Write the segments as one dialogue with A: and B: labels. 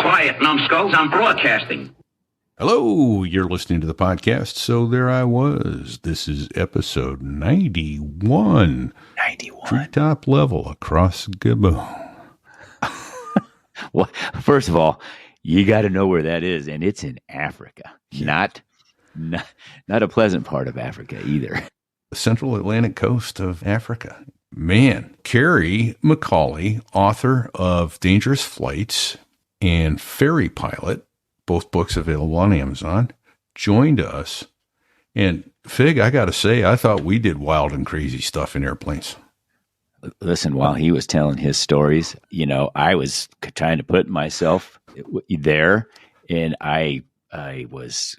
A: Quiet, numbskulls, I'm broadcasting.
B: Hello, you're listening to the podcast. So there I was. This is episode 91.
C: 91.
B: Treetop level across Gabon.
C: Well, first of all, you got to know where that is, and it's in Africa. Not a pleasant part of Africa either.
B: The central Atlantic coast of Africa. Man, Kerry McCauley, author of Dangerous Flights and Ferry Pilot, both books available on Amazon, joined us. And Fig, I got to say, I thought we did wild and crazy stuff in airplanes.
C: Listen, while he was telling his stories, I was trying to put myself there, and I was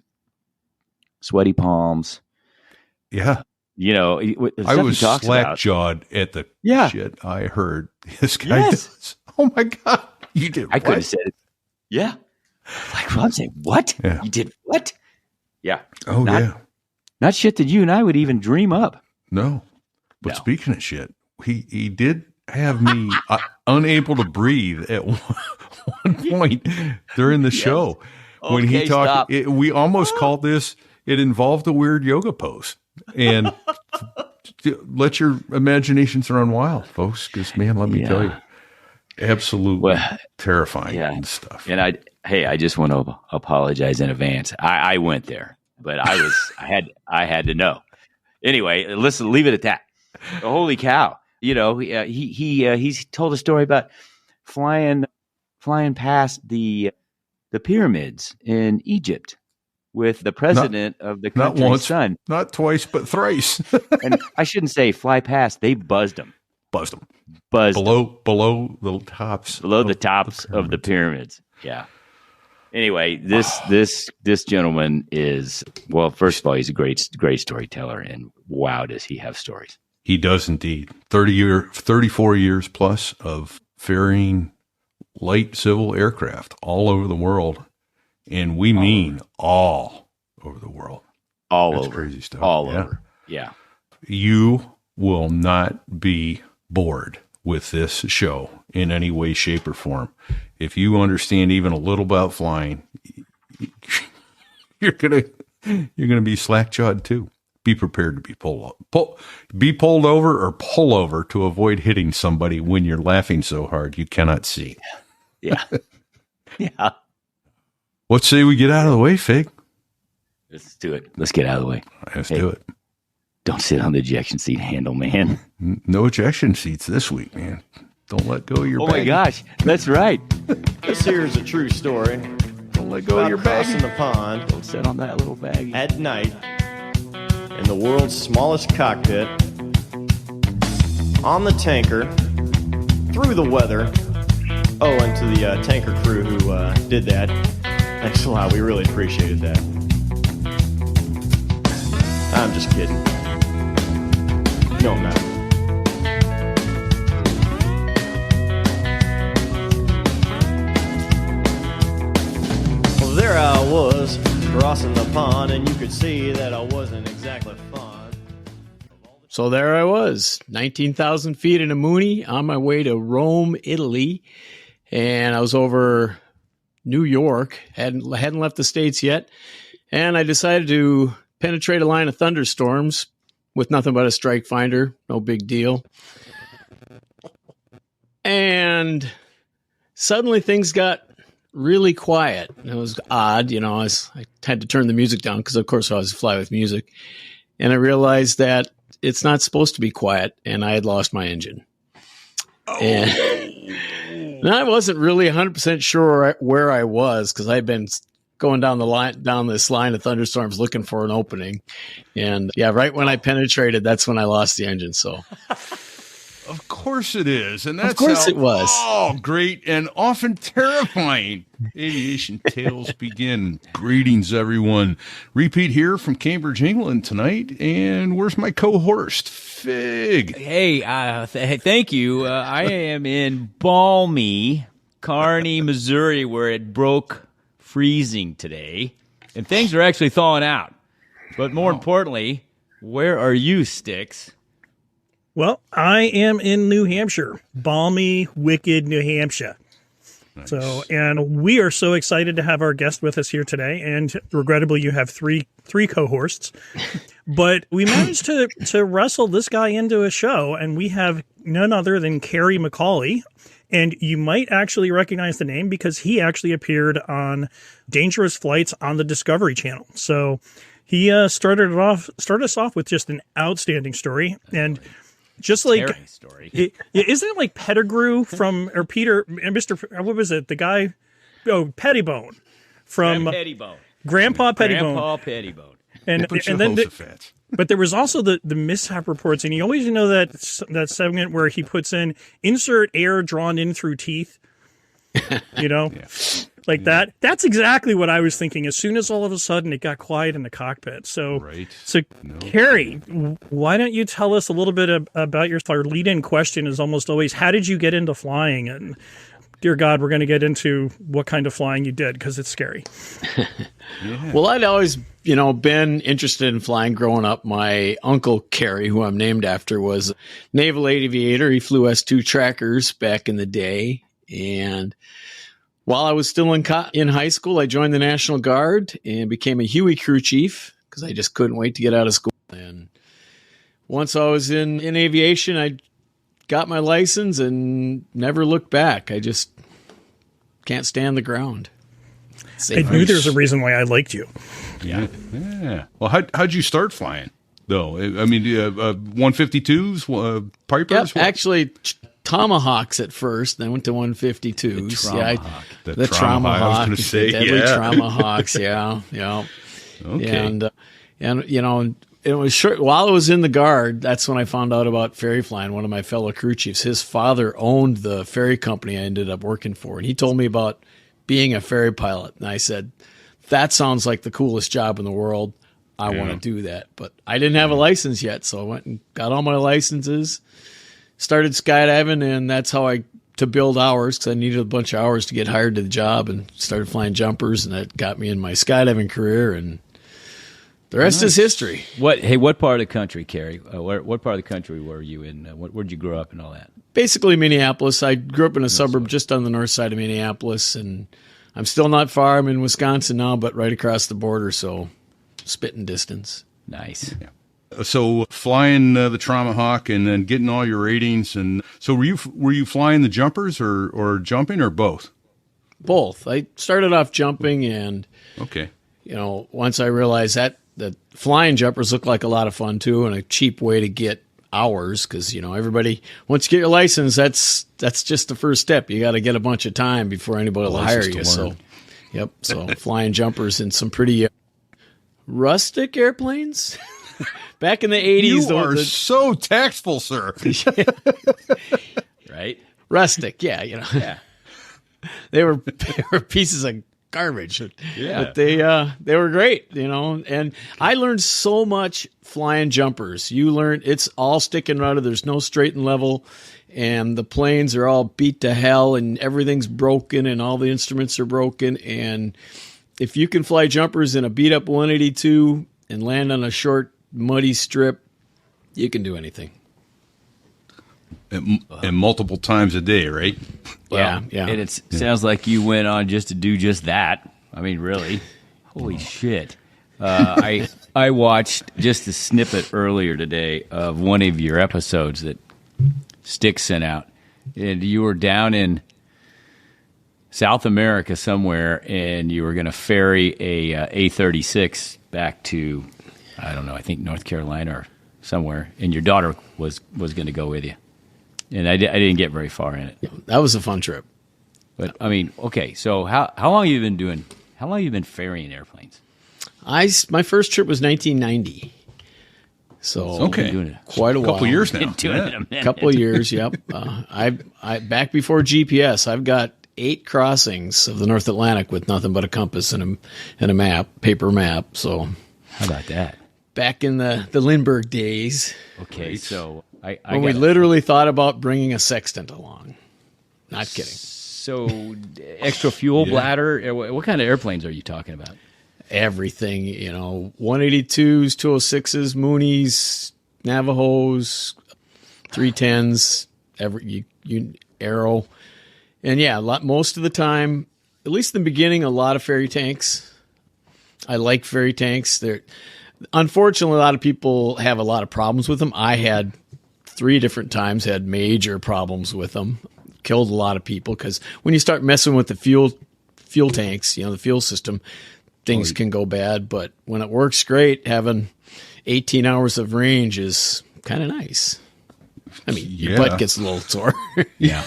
C: sweaty palms.
B: Yeah.
C: I
B: was slack-jawed at the shit I heard this guy does. Oh, my God. You did
C: I could have said it. Yeah. Like, I'm saying, what?
B: Yeah.
C: You did what? Yeah.
B: Oh, yeah.
C: Not shit that you and I would even dream up.
B: No. But speaking of shit, he did have me unable to breathe at one point during the show. When he talked, we almost called this, it involved a weird yoga pose. And let your imaginations run wild, folks, because, man, let me tell you, absolutely terrifying and stuff.
C: And I just want to apologize in advance. I went there, but I had to know. Anyway, listen, leave it at that. Holy cow. He's told a story about flying past the pyramids in Egypt with the president of the country's
B: not once,
C: son.
B: Not twice, but thrice.
C: And I shouldn't say fly past. They buzzed them.
B: Below the tops.
C: Below the tops of the pyramids. Yeah. Anyway, this gentleman is, well, first of all, he's a great storyteller, and wow, does he have stories.
B: He does indeed. 34 years plus of ferrying light civil aircraft all over the world. And we mean all over the world. That's crazy stuff.
C: All over. Yeah.
B: You will not be bored with this show in any way, shape, or form. If you understand even a little about flying, you're gonna be slack-jawed too. Be prepared to be pulled over or pull over to avoid hitting somebody when you're laughing so hard you cannot see.
C: Yeah. Yeah.
B: What say we get out of the way, Fig?
C: Let's do it. Let's get out of the way.
B: Let's do it.
C: Don't sit on the ejection seat handle, man.
B: No ejection seats this week, man. Don't let go of your
C: baggage. Oh, my gosh. That's right.
D: This here is a true story.
B: Don't let go of your baggage.
D: Crossing the pond.
C: Don't sit on that little bag.
D: At night, in the world's smallest cockpit, on the tanker, through the weather. Oh, and to the tanker crew who did that. Thanks a lot. We really appreciated that. I'm just kidding. No, I'm not. Well, there I was, crossing the pond, and you could see that I wasn't exactly fond.
E: So there I was, 19,000 feet in a Mooney, on my way to Rome, Italy. And I was over New York, hadn't left the States yet. And I decided to penetrate a line of thunderstorms with nothing but a strike finder. No big deal. And suddenly things got really quiet. It was odd. I had to turn the music down because, of course, I was fly with music. And I realized that it's not supposed to be quiet, and I had lost my engine. Oh. And I wasn't really 100% sure where I was because I'd been going down this line of thunderstorms looking for an opening. And right when I penetrated, that's when I lost the engine. So
B: of course it is. And that's
E: of course it was.
B: Oh, great and often terrifying aviation tales begin. Greetings, everyone. Repeat here from Cambridge, England tonight. And where's my co-host, Fig?
F: Hey, thank you. I am in balmy Kearney, Missouri, where it broke freezing today, and things are actually thawing out. But more importantly, where are you, Sticks?
G: Well, I am in New Hampshire, balmy, wicked New Hampshire.
B: Nice.
G: So, and we are so excited to have our guest with us here today. And regrettably, you have three co-hosts, but we managed to wrestle this guy into a show, and we have none other than Kerry McCauley. And you might actually recognize the name because he actually appeared on Dangerous Flights on the Discovery Channel. So he started us off with just an outstanding story. And just like,
F: story.
G: isn't it like Pettigrew from, or Peter, Mr. What was it? The guy, Pettibone from Grandpa Pettibone.
F: Grandpa Pettibone.
G: And then, but there was also the mishap reports, and you always know that segment where he puts in insert air drawn in through teeth, that. That's exactly what I was thinking. As soon as all of a sudden it got quiet in the cockpit. So, Kerry, why don't you tell us a little bit about our lead-in question is almost always, how did you get into flying? And dear God, we're going to get into what kind of flying you did because it's scary.
E: Well, I'd always, been interested in flying growing up. My uncle Kerry, who I'm named after, was a naval aviator. He flew S-2 trackers back in the day. And while I was still in high school, I joined the National Guard and became a Huey crew chief because I just couldn't wait to get out of school. And once I was in aviation, I got my license and never looked back. I just can't stand the ground.
G: I knew there's a reason why I liked you.
B: Yeah. Well, how'd you start flying, though? I mean, 152s, Pipers?
E: Yep, actually, Tomahawks at first, then went to 152s.
B: The Traumahawk. I was going to say,
E: deadly Traumahawks, yeah.
B: Okay.
E: And it was short. While I was in the Guard, that's when I found out about ferry flying. One of my fellow crew chiefs, his father owned the ferry company I ended up working for, and he told me about being a ferry pilot. And I said, that sounds like the coolest job in the world. I want to do that. But I didn't have a license yet, so I went and got all my licenses, started skydiving, and that's how to build hours, because I needed a bunch of hours to get hired to the job, and started flying jumpers, and that got me in my skydiving career, and the rest is history.
F: What part of the country, Kerry? What part of the country were you in? Where'd you grow up and all that?
E: Basically Minneapolis. I grew up in a suburb just on the north side of Minneapolis, and I'm still not far. I'm in Wisconsin now, but right across the border, so spitting distance.
F: Nice.
B: Yeah. So flying the Traumahawk and then getting all your ratings, and so were you flying the jumpers or jumping or both?
E: Both. I started off jumping, and once I realized that flying jumpers look like a lot of fun too, and a cheap way to get hours, because everybody, once you get your license, that's just the first step. You got to get a bunch of time before anybody will hire you. So flying jumpers in some pretty rustic airplanes back in the 80s.
B: You are so tactful, sir.
F: Right?
E: Rustic, yeah. They were pieces of garbage. But they were great, and I learned so much flying jumpers. You learn it's all stick and rudder. There's no straight and level, and the planes are all beat to hell, and everything's broken, and all the instruments are broken. And if you can fly jumpers in a beat up 182 and land on a short muddy strip, you can do anything.
B: And multiple times a day, right?
E: Well, yeah.
F: And it sounds like you went on just to do just that. I mean, really. Holy shit. I watched just a snippet earlier today of one of your episodes that Styx sent out. And you were down in South America somewhere, and you were going to ferry a A36 back to, I don't know, I think North Carolina or somewhere. And your daughter was going to go with you. And I didn't get very far in it.
E: Yeah, that was a fun trip.
F: But I mean, okay. So how long have you been doing? How long have you been ferrying airplanes?
E: My first trip was 1990. So
F: doing it
E: quite a while.
B: Couple years now.
F: Been doing it a minute.
E: Couple of years. Yep. I back before GPS. I've got 8 crossings of the North Atlantic with nothing but a compass and a map, paper map. So
F: how about that?
E: Back in the Lindbergh days.
F: Okay, so.
E: When we literally thought about bringing a sextant along. Not kidding.
F: So extra fuel bladder? What kind of airplanes are you talking about?
E: Everything, 182s, 206s, Moonies, Navajos, 310s, Aero. And yeah, most of the time, at least in the beginning, a lot of ferry tanks. I like ferry tanks. Unfortunately, a lot of people have a lot of problems with them. I had 3 different times had major problems with them. Killed a lot of people because when you start messing with the fuel tanks, the fuel system, things can go bad. But when it works great, having 18 hours of range is kind of nice. I mean, your butt gets a little sore.
B: Yeah.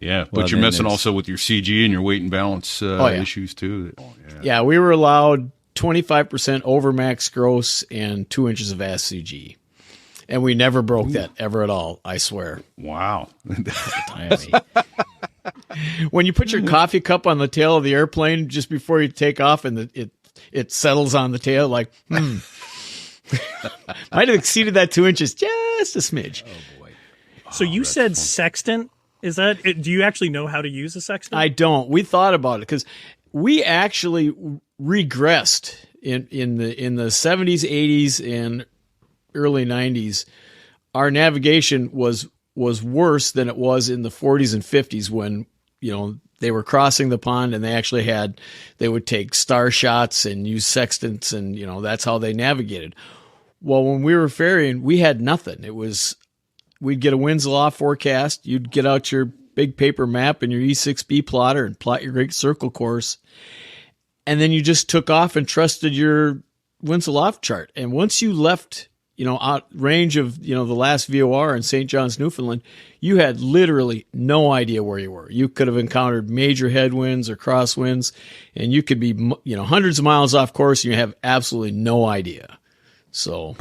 B: Yeah, but you're messing also with your CG and your weight and balance issues too.
E: Yeah, we were allowed 25% over max gross and 2 inches of SCG. And we never broke that ever at all, I swear.
B: Wow.
E: When you put your coffee cup on the tail of the airplane just before you take off and it settles on the tail, like, might have exceeded that 2 inches just a smidge.
F: Oh, boy.
G: So you said sextant. Is that? Do you actually know how to use a sextant?
E: I don't. We thought about it because we actually regressed in the 70s, 80s, and early 90s. Our navigation was worse than it was in the 40s and 50s when they were crossing the pond and they would take star shots and use sextants and that's how they navigated. Well, when we were ferrying, we had nothing. We'd get a winds aloft forecast. You'd get out your big paper map and your E6B plotter and plot your great circle course. And then you just took off and trusted your winds aloft chart. And once you left, out range of, the last VOR in St. John's, Newfoundland, you had literally no idea where you were. You could have encountered major headwinds or crosswinds, and you could be, hundreds of miles off course and you have absolutely no idea. So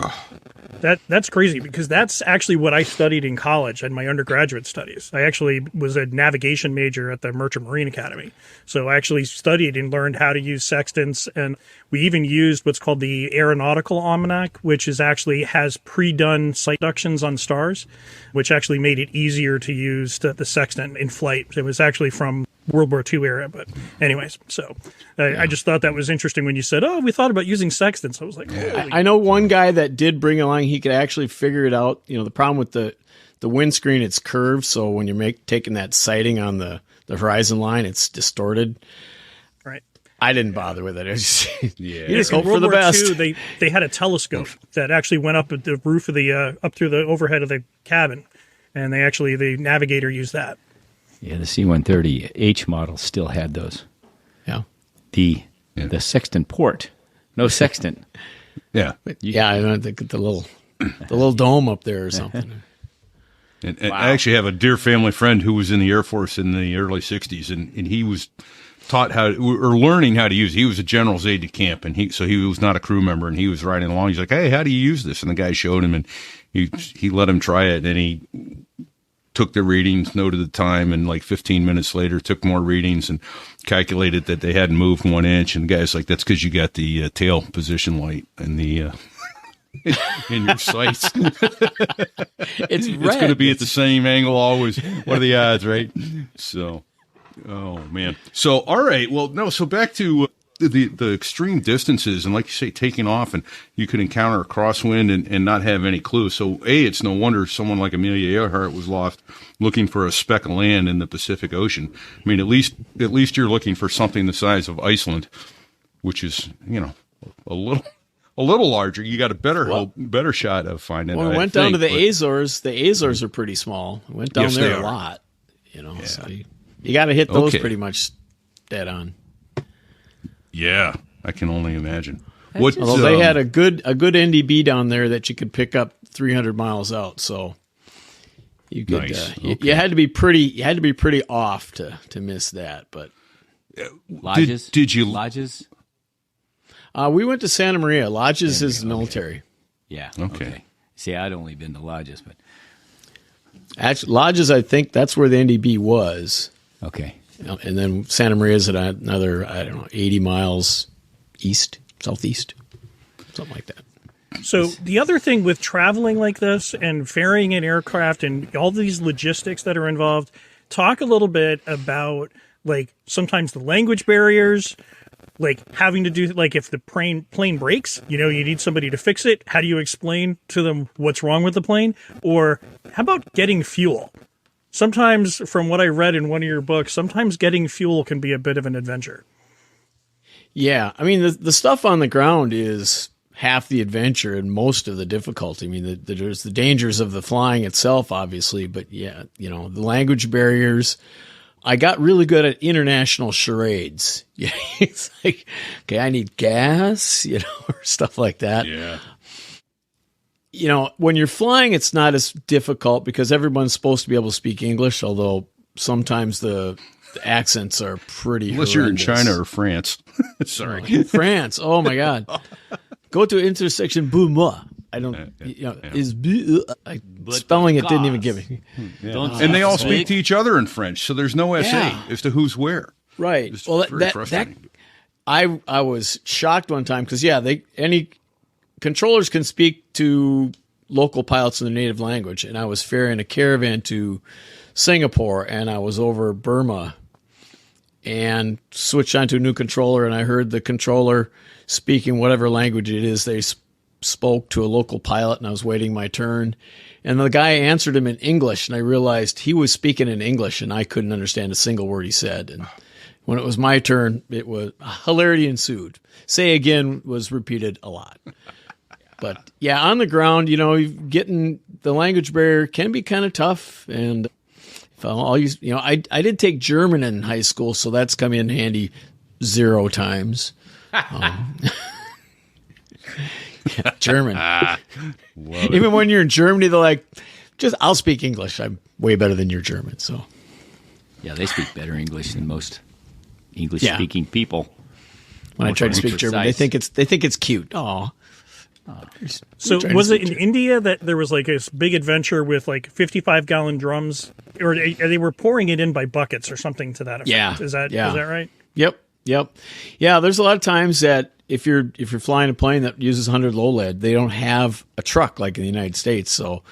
G: that's crazy because that's actually what I studied in college and my undergraduate studies. I actually was a navigation major at the Merchant Marine Academy. So I actually studied and learned how to use sextants, and we even used what's called the Aeronautical Almanac, which has pre-done sight reductions on stars, which actually made it easier to use the sextant in flight. It was actually from World War II era, but anyways, so I just thought that was interesting when you said, we thought about using sextants. I was like,
E: I know one guy that did bring along, he could actually figure it out. The problem with the windscreen, it's curved, so when you're taking that sighting on the horizon line, it's distorted.
G: Right.
E: I didn't bother with it. You
G: just hope for the best. II, they had a telescope that actually went up at the roof of up through the overhead of the cabin, and the navigator used that.
F: Yeah, the C-130H model still had those.
E: Yeah.
F: The sextant port, no sextant.
B: Yeah.
E: I don't think the little dome up there or something.
B: And I actually have a dear family friend who was in the Air Force in the early 60s, and he was taught learning how to use it. He was a general's aide de camp, and he was not a crew member, and he was riding along. He's like, hey, how do you use this? And the guy showed him, and he let him try it, and he took the readings, noted the time, and like 15 minutes later took more readings and calculated that they hadn't moved 1 inch. And the guy's like, that's because you got the tail position light and the in your sights.
E: It's
B: going to be at the same angle always. What are the odds, right? So, oh man. So, all right. Well, no. So back to the extreme distances, and like you say, taking off, and you could encounter a crosswind and not have any clue. So, it's no wonder someone like Amelia Earhart was lost looking for a speck of land in the Pacific Ocean. I mean, at least you're looking for something the size of Iceland, which is a little larger. You got a better shot of finding it.
E: When we went down to the Azores, the Azores are pretty small. We went down there a lot, Yeah. So you got to hit those pretty much dead on.
B: Yeah, I can only imagine.
E: Although they had a good NDB down there that you could pick up 300 miles out, so you could. Nice. You had to be pretty off to miss that. But
F: lodges?
B: Did you
F: lodges?
E: We went to Santa Maria. Lodges is military.
F: Yeah. Okay. See, I'd only been to lodges, but
E: actually, lodges, I think that's where the NDB was.
F: Okay.
E: And then Santa Maria is at another, 80 miles southeast, something like that.
G: So the other thing with traveling like this and ferrying an aircraft and all these logistics that are involved, talk a little bit about sometimes the language barriers, having to do, if the plane breaks, you need somebody to fix it. How do you explain to them what's wrong with the plane? Or how about getting fuel? sometimes, from what I read in one of your books, sometimes getting fuel can be a bit of an adventure.
E: Yeah, I mean, the stuff on the ground is half the adventure and most of the difficulty. I mean, there's the dangers of the flying itself, obviously, but yeah, the language barriers. I got really good at international charades. Yeah, it's like, okay, I need gas, or stuff like that.
B: Yeah.
E: When you're flying, it's not as difficult because everyone's supposed to be able to speak English, although sometimes the accents are pretty
B: Unless
E: horrendous.
B: you're in China or France. Sorry.
E: France. Oh, my God. Go to intersection Boumois. I don't, is spelling it didn't even give me.
B: And they all speak to each other in French, so there's no essay as to who's where.
E: Right.
B: It's
E: Well,
B: very frustrating.
E: I was shocked one time because, any controllers can speak to local pilots in their native language, and I was ferrying a caravan to Singapore, and I was over Burma and switched onto a new controller, and I heard the controller speaking whatever language it is they spoke to a local pilot, and I was waiting my turn. And the guy answered him in English, and I realized he was speaking in English, and I couldn't understand a single word he said. And when it was my turn, it was hilarity ensued. Say again was repeated a lot. But yeah, on the ground, getting the language barrier can be kind of tough. And I did take German in high school, so that's come in handy 0 times. German. Even when you're in Germany, they're like, I'll speak English. I'm way better than your German. So
C: Yeah, they speak better English than most English-speaking people.
E: When I try to speak German, they think it's cute. Oh.
G: So was it in India that there was like this big adventure with like 55-gallon drums, or they were pouring it in by buckets or something to that effect?
E: Yeah.
G: Is that right?
E: Yep. Yeah, there's a lot of times that if you're flying a plane that uses 100 low lead, they don't have a truck like in the United States. So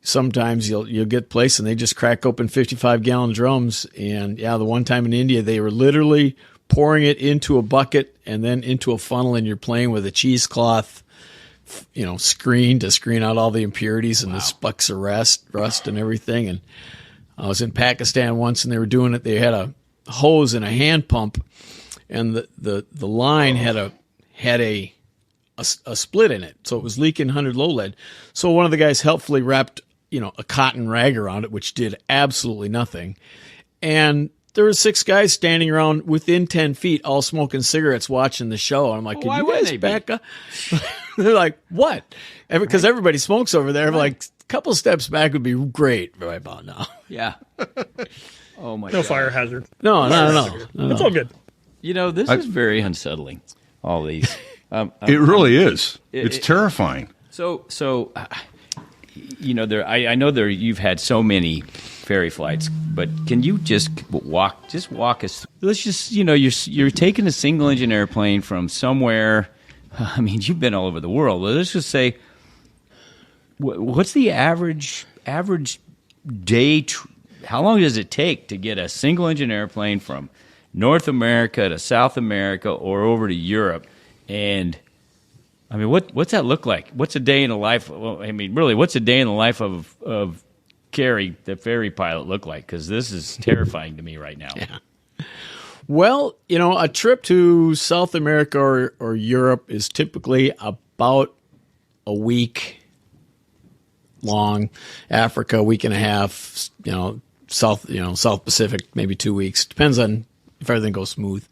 E: sometimes you'll get placed and they just crack open 55-gallon drums. And yeah, the one time in India, they were literally pouring it into a bucket and then into a funnel, and you're playing with a cheesecloth screen to screen out all the impurities and the specks of rust and everything. And I was in Pakistan once, and they were doing it. They had a hose and a hand pump, and the line had a split in it, so it was leaking 100 low lead. So one of the guys helpfully wrapped a cotton rag around it, which did absolutely nothing. And there were 6 guys standing around within 10 feet, all smoking cigarettes, watching the show. And I'm like, "Can you guys back up?" They're like, "What?" Because everybody smokes over there. I'm like, a couple steps back would be great right about now.
C: Yeah. Oh my!
G: No fire hazard.
E: No.
G: It's all good.
C: This is very unsettling. All these.
B: It really is. It's terrifying.
C: So I know you've had so many ferry flights, but can you just walk us? Let's just you're taking a single engine airplane from somewhere. I mean, you've been all over the world. Let's just say, what's the average day? How long does it take to get a single engine airplane from North America to South America or over to Europe? And I mean, what's that look like? What's a day in the life? Well, I mean, really, what's a day in the life of Kerry, the ferry pilot, look like? Because this is terrifying to me right now.
E: Yeah. Well, a trip to South America or Europe is typically about a week long. Africa, a week and a half. South Pacific, maybe 2 weeks. Depends on if everything goes smooth.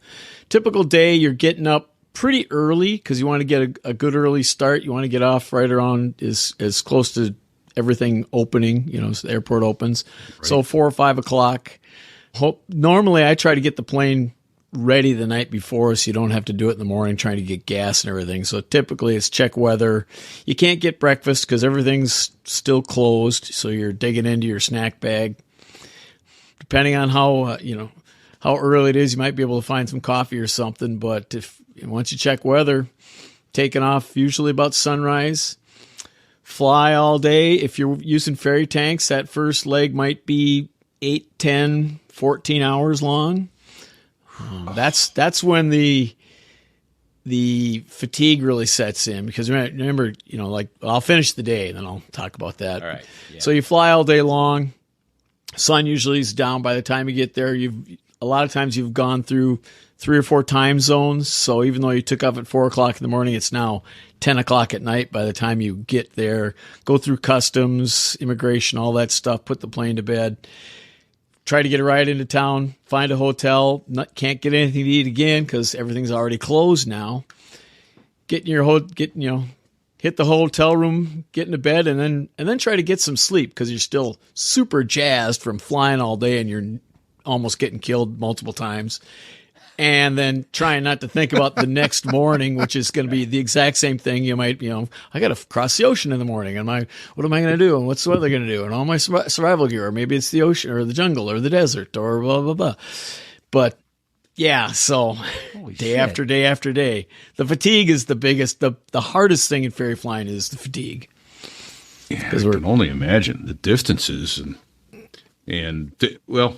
E: Typical day, you're getting up pretty early because you want to get a good early start. You want to get off right around as close to everything opening, so the airport opens. Right. So 4 or 5 o'clock. Normally, I try to get the plane ready the night before so you don't have to do it in the morning trying to get gas and everything. So typically it's check weather. You can't get breakfast because everything's still closed, so you're digging into your snack bag. Depending on how early it is, you might be able to find some coffee or something. But once you check weather, taking off usually about sunrise. Fly all day. If you're using ferry tanks, that first leg might be 8, 10, 14 hours long. That's when the fatigue really sets in, because remember, I'll finish the day and then I'll talk about that.
C: All right. Yeah.
E: So you fly all day long. Sun usually is down by the time you get there. A lot of times you've gone through 3 or 4 time zones. So even though you took off at 4 o'clock in the morning, it's now 10 o'clock at night by the time you get there. Go through customs, immigration, all that stuff, put the plane to bed. Try to get a ride into town, find a hotel. Can't get anything to eat again because everything's already closed now. Hit the hotel room, get into bed, and then try to get some sleep because you're still super jazzed from flying all day and you're almost getting killed multiple times. And then trying not to think about the next morning, which is going to be the exact same thing. You might, I got to cross the ocean in the morning. And what am I going to do? And what's the weather going to do? And all my survival gear, or maybe it's the ocean or the jungle or the desert or blah, blah, blah. But yeah, so day after day after day, the fatigue is the biggest, the hardest thing in ferry flying is the fatigue.
B: Yeah, I can only imagine the distances well,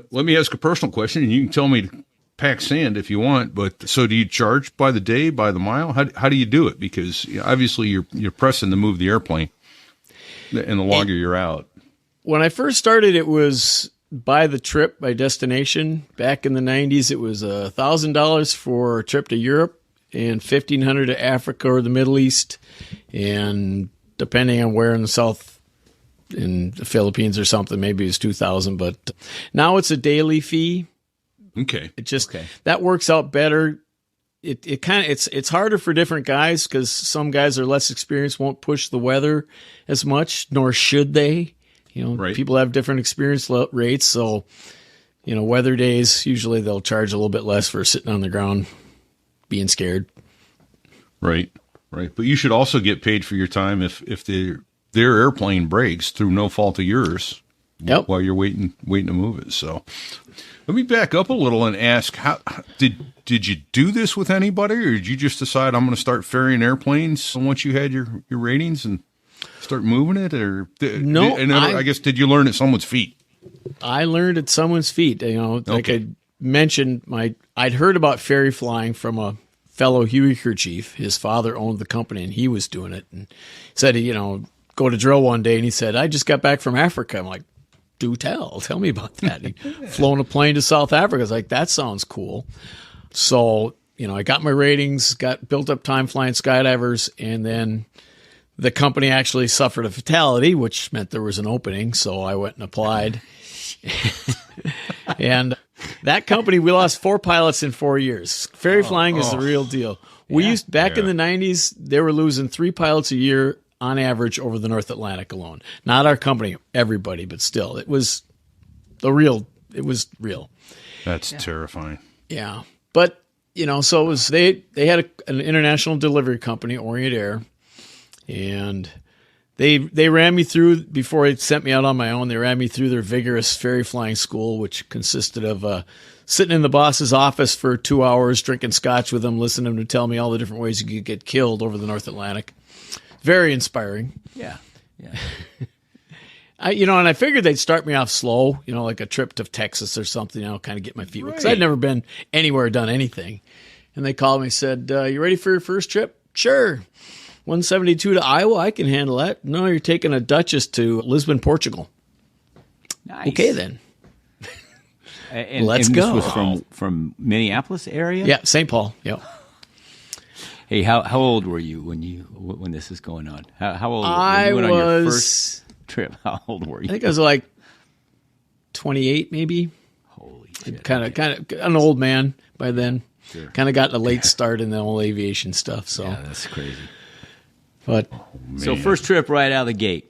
B: let me ask a personal question, and you can tell me to pack sand if you want. But so, do you charge by the day, by the mile? How do you do it? Because obviously you're pressing to move the airplane, and the longer you're out.
E: When I first started, it was by the trip, by destination. Back in the 90s, it was $1,000 for a trip to Europe and $1,500 to Africa or the Middle East, and depending on where in the South. In the Philippines or something, maybe it's $2,000, but now it's a daily fee.
B: Okay.
E: That works out better. It's harder for different guys because some guys are less experienced, won't push the weather as much, nor should they.
B: Right.
E: People have different experience rates. So, weather days, usually they'll charge a little bit less for sitting on the ground, being scared.
B: Right. But you should also get paid for your time if their airplane breaks through no fault of yours.
E: Yep.
B: While you're waiting to move it. So let me back up a little and ask, how did you do this with anybody, or did you just decide I'm going to start ferrying airplanes once you had your ratings and start moving it? Or
E: no,
B: I guess, did you learn at someone's feet?
E: I learned at someone's feet. Like I mentioned, I'd heard about ferry flying from a fellow Huey crew chief. His father owned the company and he was doing it, and said, go to drill one day, and he said, I just got back from Africa. I'm like, do tell me about that. He'd flown a plane to South Africa. I was like, that sounds cool. So, I got my ratings, got built up time flying skydivers, and then the company actually suffered a fatality, which meant there was an opening. So I went and applied. And that company, we lost 4 pilots in 4 years. Ferry flying is the real deal. We used, back in the 90s, they were losing 3 pilots a year on average over the North Atlantic alone. Not our company, everybody, but still, it was real.
B: That's terrifying.
E: Yeah. But, so it was, they had an international delivery company, Orient Air, and they ran me through, before they sent me out on my own, they ran me through their vigorous ferry flying school, which consisted of sitting in the boss's office for 2 hours, drinking scotch with him, listening to him tell me all the different ways you could get killed over the North Atlantic. Very inspiring.
F: Yeah.
E: And I figured they'd start me off slow, like a trip to Texas or something, kind of get my feet wet. Because I'd never been anywhere, done anything. And they called me and said, you ready for your first trip? Sure. 172 to Iowa, I can handle that. No, you're taking a Duchess to Lisbon, Portugal.
F: Nice.
E: Okay, then.
F: Let's go. This was from Minneapolis area?
E: Yeah, St. Paul. Yep.
F: Hey, how old were you when this is going on? How old
E: I
F: were you
E: was,
F: on your first trip? How old were you?
E: I think I was like 28, maybe.
F: Holy shit!
E: Kind of an old man by then.
F: Sure.
E: Kind of got a late start in the whole aviation stuff. So
F: yeah, that's crazy.
E: But
F: so first trip right out of the gate.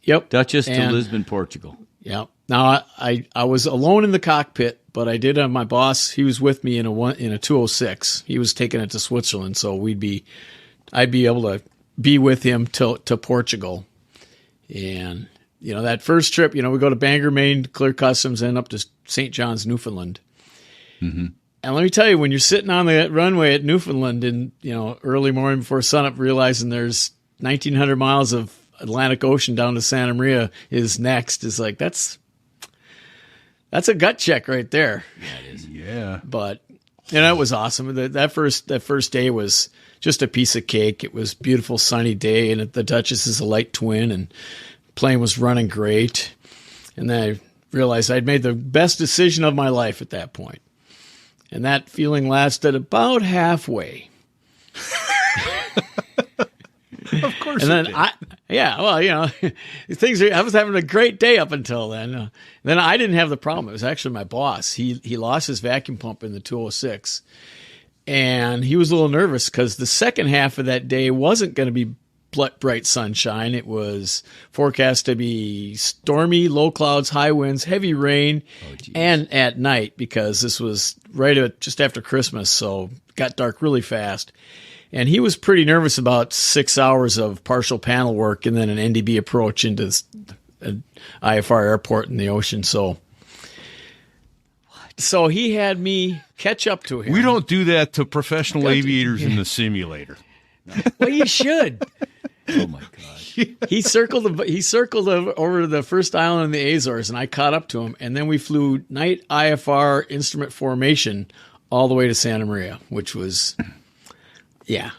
E: Yep.
F: Duchess to Lisbon, Portugal.
E: Yep. Now I was alone in the cockpit, but I did have my boss. He was with me in a 206. He was taking it to Switzerland, so I'd be able to be with him to Portugal. And that first trip, we go to Bangor, Maine, clear customs, and up to St. John's, Newfoundland. Mm-hmm. And let me tell you, when you're sitting on the runway at Newfoundland in early morning before sunup, realizing there's 1,900 miles of Atlantic Ocean down to Santa Maria is next, is like that's a gut check right there.
F: Yeah, it is.
B: Yeah.
E: But it was awesome. That first day was just a piece of cake. It was a beautiful sunny day, and the Duchess is a light twin, and plane was running great. And then I realized I'd made the best decision of my life at that point. And that feeling lasted about halfway.
B: Of course.
E: And then I was having a great day up until then. Then I didn't have the problem. It was actually my boss. He lost his vacuum pump in the 206. And he was a little nervous because the second half of that day wasn't going to be bright sunshine. It was forecast to be stormy, low clouds, high winds, heavy rain, and at night, because this was just after Christmas, so it got dark really fast. And he was pretty nervous about 6 hours of partial panel work and then an NDB approach into an IFR airport in the ocean. So he had me catch up to him.
B: We don't do that to professional aviators in the simulator.
E: Well, you should.
F: Oh my gosh.
E: He circled over the first island in the Azores, and I caught up to him. And then we flew night IFR instrument formation all the way to Santa Maria, which was, yeah.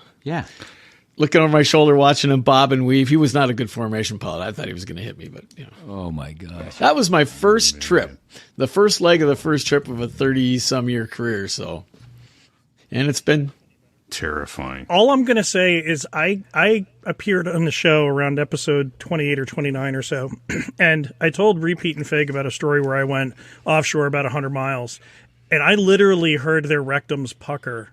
E: Looking over my shoulder, watching him bob and weave. He was not a good formation pilot. I thought he was going to hit me, but
F: Oh my gosh.
E: that was my first trip, the first leg of the first trip of a 30-some year career. So, and it's been
B: terrifying.
G: All I'm going to say is I appeared on the show around episode 28 or 29 or so, and I told Repeat and Fig about a story where I went offshore about 100 miles, and I literally heard their rectums pucker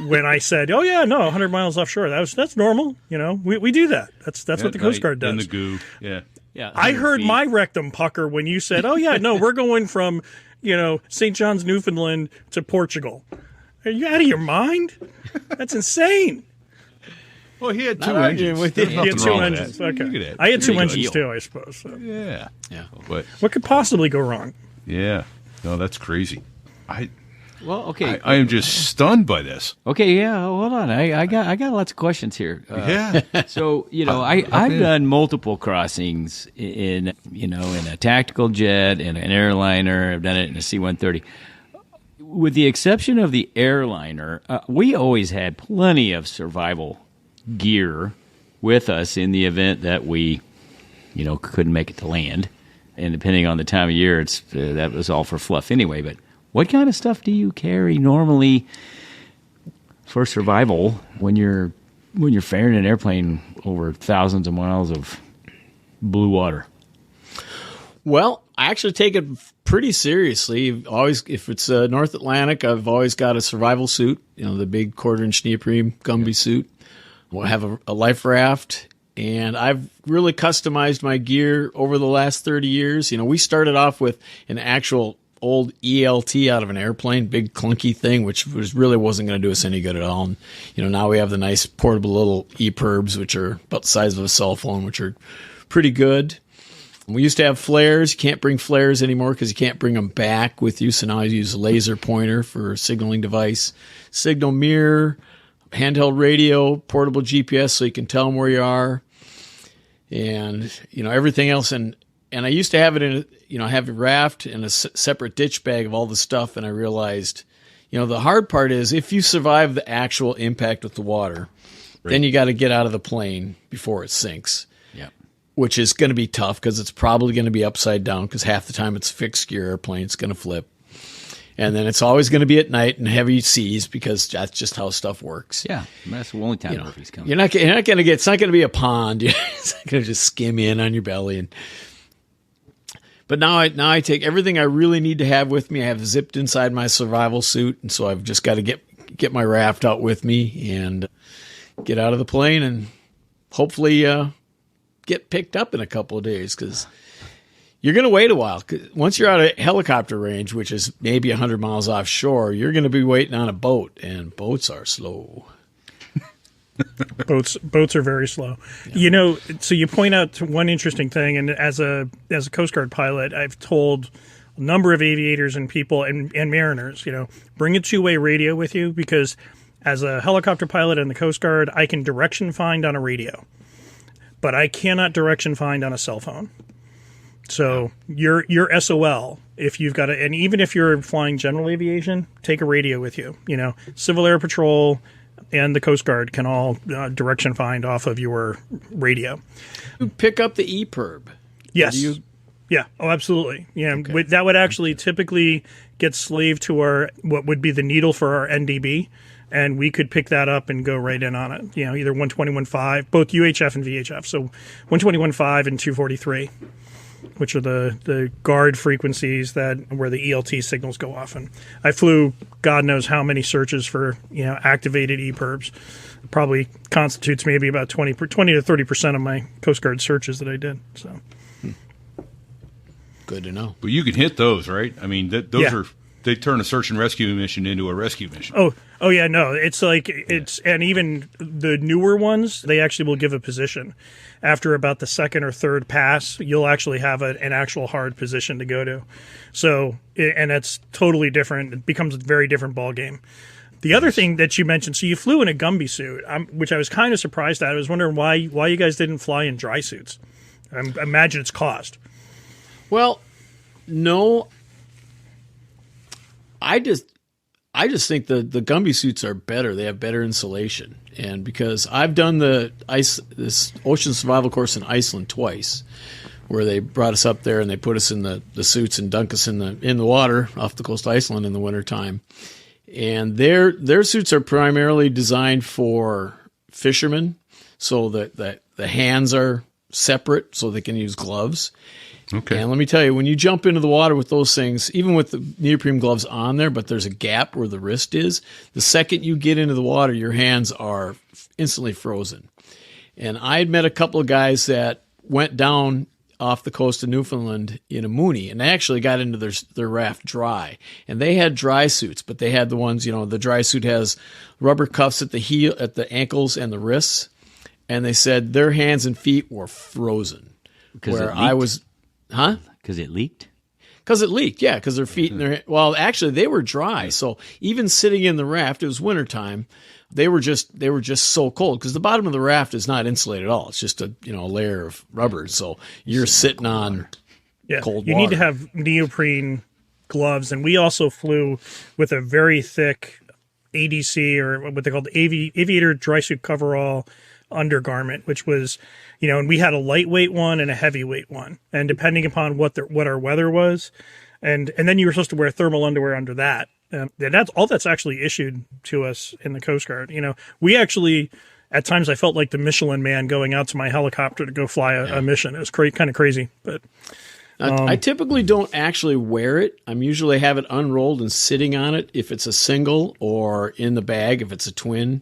G: when I said, "Oh yeah, no, 100 miles offshore. That's normal. We do that. That's what the Coast Guard does."
B: In the goo, yeah.
G: I heard my rectum pucker when you said, "Oh yeah, no, we're going from St. John's, Newfoundland to Portugal." Are you out of your mind? That's insane.
B: Well, he had two engines.
G: He had two engines. Okay. I had two engines too, I suppose. So.
B: Yeah. But
G: what could possibly go wrong?
B: Yeah. No, that's crazy.
F: Well, okay.
B: I am just stunned by this.
F: Okay, yeah. Hold on. I got lots of questions here.
B: Yeah.
F: So I've done multiple crossings in a tactical jet and an airliner. I've done it in a C-130. With the exception of the airliner, we always had plenty of survival gear with us in the event that we, couldn't make it to land. And depending on the time of year, that was all for fluff anyway. But what kind of stuff do you carry normally for survival when you're ferrying an airplane over thousands of miles of blue water?
E: Well, I actually take it pretty seriously. Always, if it's North Atlantic, I've always got a survival suit, the big 1/4-inch neoprene Gumby suit. We'll have a life raft, and I've really customized my gear over the last 30 years. We started off with an actual old ELT out of an airplane, big clunky thing, which really wasn't going to do us any good at all. And, now we have the nice portable little EPIRBs, which are about the size of a cell phone, which are pretty good. We used to have flares. You can't bring flares anymore because you can't bring them back with you. So now I use a laser pointer for a signaling device, signal mirror, handheld radio, portable GPS so you can tell them where you are, and everything else. And I used to have it in have a raft and a separate ditch bag of all the stuff. And I realized, the hard part is if you survive the actual impact with the water, then you got to get out of the plane before it sinks. Which is going to be tough because it's probably going to be upside down because half the time it's fixed gear airplane. It's going to flip. And then it's always going to be at night in heavy seas because that's just how stuff works.
F: Yeah. That's the only time Murphy's coming.
E: You're not going to get, it's not going to be a pond. It's not going to just skim in on your belly. But now I take everything I really need to have with me. I have zipped inside my survival suit. And so I've just got to get my raft out with me and get out of the plane and hopefully, get picked up in a couple of days because you're going to wait a while. Once you're out of helicopter range, which is maybe 100 miles offshore, you're going to be waiting on a boat, and boats are slow.
G: Boats are very slow. Yeah. So you point out one interesting thing, and as a Coast Guard pilot, I've told a number of aviators and people and mariners, bring a two-way radio with you because as a helicopter pilot in the Coast Guard, I can direction find on a radio. But I cannot direction find on a cell phone. So you're SOL if you've got and even if you're flying general aviation, take a radio with you. Civil Air Patrol and the Coast Guard can all direction find off of your radio.
E: You pick up the EPIRB.
G: Yes. Yeah. Oh, absolutely. Yeah.
F: Okay.
G: That would actually typically get slaved to what would be the needle for our NDB. And we could pick that up and go right in on it. Either 121.5, both UHF and VHF. So 121.5 and 243, which are the guard frequencies where the ELT signals go off. And I flew God knows how many searches for activated EPIRBs. Probably constitutes maybe about 20 to 30% of my Coast Guard searches that I did. So
E: good to know.
B: But you can hit those, right? I mean, they turn a search and rescue mission into a rescue mission.
G: Oh yeah, no. It's like and even the newer ones, they actually will give a position. After about the second or third pass, you'll actually have an actual hard position to go to. So, and that's totally different. It becomes a very different ball game. The other thing that you mentioned, so you flew in a Gumby suit, which I was kind of surprised at. I was wondering why you guys didn't fly in dry suits. I imagine it's cost.
E: Well, no. I just think the Gumby suits are better. They have better insulation. And because I've done this ocean survival course in Iceland twice, where they brought us up there and they put us in the suits and dunk us in the water off the coast of Iceland in the wintertime. And their suits are primarily designed for fishermen, so that the hands are separate so they can use gloves.
B: Okay.
E: And let me tell you, when you jump into the water with those things, even with the neoprene gloves on there, but there's a gap where the wrist is, the second you get into the water, your hands are instantly frozen. And I had met a couple of guys that went down off the coast of Newfoundland in a Mooney, and they actually got into their raft dry. And they had dry suits, but they had the ones, the dry suit has rubber cuffs at the ankles and the wrists. And they said their hands and feet were frozen.
F: Because it leaked?
E: Because it leaked, yeah, because their feet and their... Well, actually, they were dry. So even sitting in the raft, it was wintertime, they were just so cold because the bottom of the raft is not insulated at all. It's just a layer of rubber. So you're sitting on cold water.
G: You need to have neoprene gloves. And we also flew with a very thick ADC, or what they call the aviator dry suit coverall undergarment, which was... and we had a lightweight one and a heavyweight one. And depending upon what our weather was, and then you were supposed to wear thermal underwear under that. And that's actually issued to us in the Coast Guard. We actually, at times I felt like the Michelin man going out to my helicopter to go fly a mission. It was kind of crazy. But
E: I typically don't actually wear it. I'm usually have it unrolled and sitting on it if it's a single, or in the bag if it's a twin.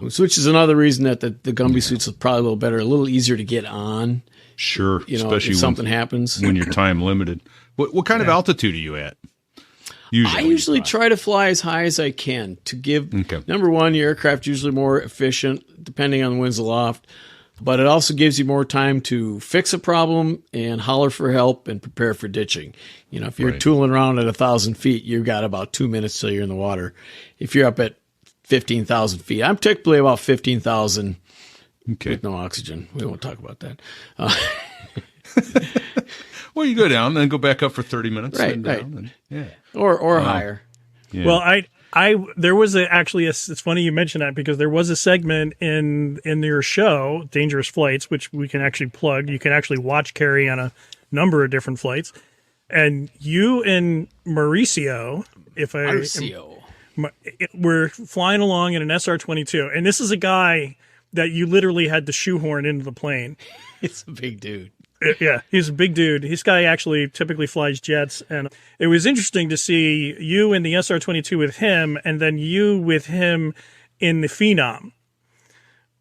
E: Which is another reason that the Gumby suits are probably a little better, a little easier to get on.
B: Sure, especially
E: if something happens.
B: When you're time limited. What kind of altitude are you at?
E: I usually try to fly as high as I can to give, number one, your aircraft usually more efficient depending on the winds aloft, but it also gives you more time to fix a problem and holler for help and prepare for ditching. If you're tooling around at 1,000 feet, you've got about 2 minutes till you're in the water. If you're up at 15,000 feet, I'm typically about 15,000 with no oxygen. We won't talk about that.
B: Well, you go down, then go back up for 30 minutes.
E: Right. Or higher.
B: Yeah.
G: Well, there was it's funny you mentioned that, because there was a segment in your show, Dangerous Flights, which we can actually plug. You can actually watch Kerry on a number of different flights. And you and Mauricio, we're flying along in an SR-22. And this is a guy that you literally had to shoehorn into the plane.
E: It's a big dude.
G: Yeah, he's a big dude. This guy actually typically flies jets, and it was interesting to see you in the SR-22 with him, and then you with him in the Phenom,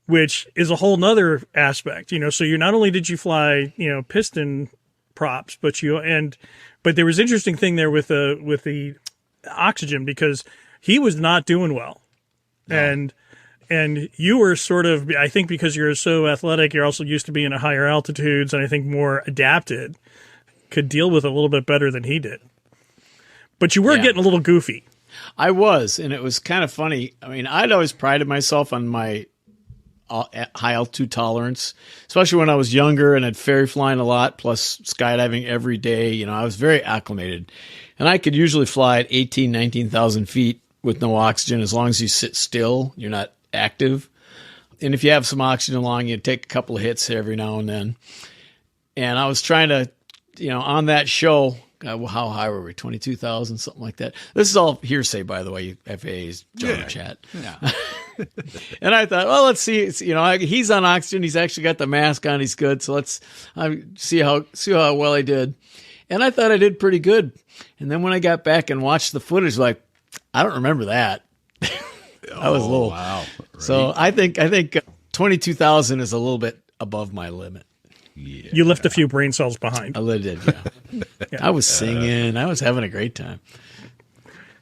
G: which is a whole nother aspect. So you not only did you fly, piston props, but there was interesting thing there with the oxygen, because he was not doing well, no. And you were sort of, I think because you're so athletic, you're also used to being at higher altitudes, and I think more adapted, could deal with it a little bit better than he did. But you were getting a little goofy.
E: I was, and it was kind of funny. I mean, I'd always prided myself on my high altitude tolerance, especially when I was younger and had ferry flying a lot, plus skydiving every day. I was very acclimated. And I could usually fly at 18,000, 19,000 feet with no oxygen, as long as you sit still, you're not active. And if you have some oxygen along, you take a couple of hits every now and then. And I was trying to on that show, how high were we? 22,000, something like that. This is all hearsay, by the way. FAA's John chat. Yeah. And I thought, well, let's see. He's on oxygen. He's actually got the mask on. He's good. So let's see how well I did. And I thought I did pretty good. And then when I got back and watched the footage, like, I don't remember that. I was a little. Wow. Right. So I think 22,000 is a little bit above my limit.
G: Yeah. You left a few brain cells behind.
E: I did, yeah. I was singing. I was having a great time.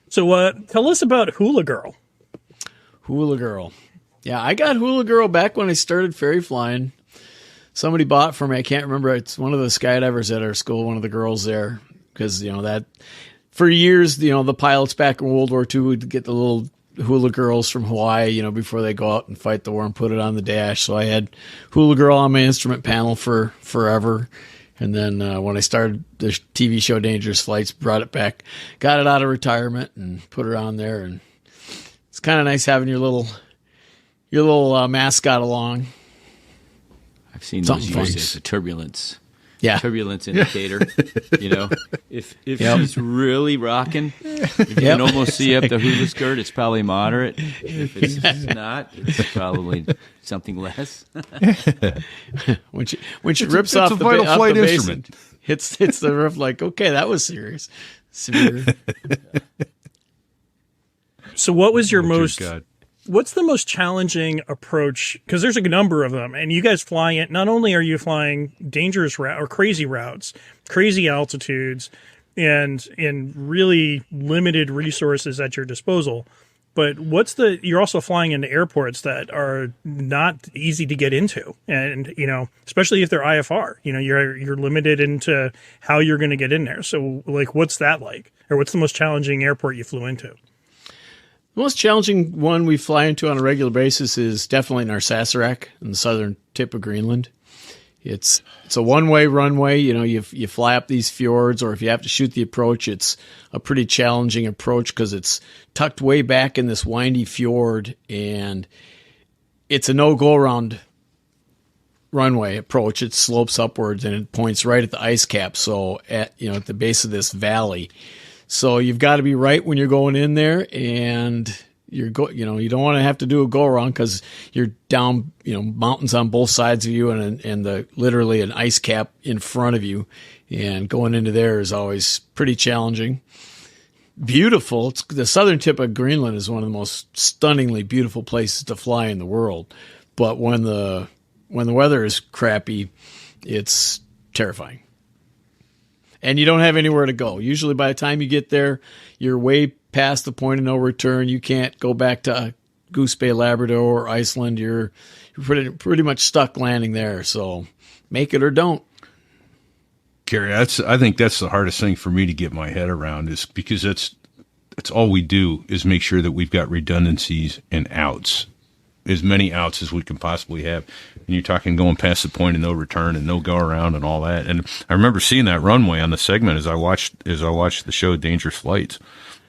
G: So tell us about Hula Girl.
E: Hula Girl. Yeah, I got Hula Girl back when I started ferry flying. Somebody bought it for me. I can't remember. It's one of the skydivers at our school, one of the girls there. Because, that for years, the pilots back in World War II would get the little Hula Girls from Hawaii, before they go out and fight the war and put it on the dash. So I had Hula Girl on my instrument panel for forever. And then when I started the TV show Dangerous Flights, brought it back, got it out of retirement and put her on there. And it's kind of nice having your little mascot along.
C: I've seen those used as a turbulence indicator. If she's really rocking, if you can almost see up the hula skirt, it's probably moderate. If it's not, it's probably something less.
E: when she rips off the vital flight instrument, hits the roof, like, okay, that was serious. Severe.
G: So what was your what's the most challenging approach? Because there's a number of them, and you guys fly it. Not only are you flying dangerous or crazy routes, crazy altitudes, and in really limited resources at your disposal, but you're also flying into airports that are not easy to get into, and especially if they're IFR, you're limited into how you're going to get in there. So, like, what's that like, or what's the most challenging airport you flew into?
E: The most challenging one we fly into on a regular basis is definitely in our Sahara in the southern tip of Greenland. It's a one-way runway. You fly up these fjords, or if you have to shoot the approach, it's a pretty challenging approach because it's tucked way back in this windy fjord, and it's a no-go-around runway approach. It slopes upwards, and it points right at the ice cap, so at the base of this valley. So you've got to be right when you're going in there, and you don't want to have to do a go around because you're down, mountains on both sides of you, and literally an ice cap in front of you, and going into there is always pretty challenging. Beautiful. The southern tip of Greenland is one of the most stunningly beautiful places to fly in the world, but when the weather is crappy, it's terrifying. And you don't have anywhere to go. Usually by the time you get there, you're way past the point of no return. You can't go back to Goose Bay, Labrador, or Iceland. You're pretty much stuck landing there. So make it or don't.
B: Kerry, I think that's the hardest thing for me to get my head around, is because that's all we do is make sure that we've got redundancies and outs, as many outs as we can possibly have. And you're talking going past the point of no return and no go around and all that. And I remember seeing that runway on the segment as I watched the show Dangerous Flights.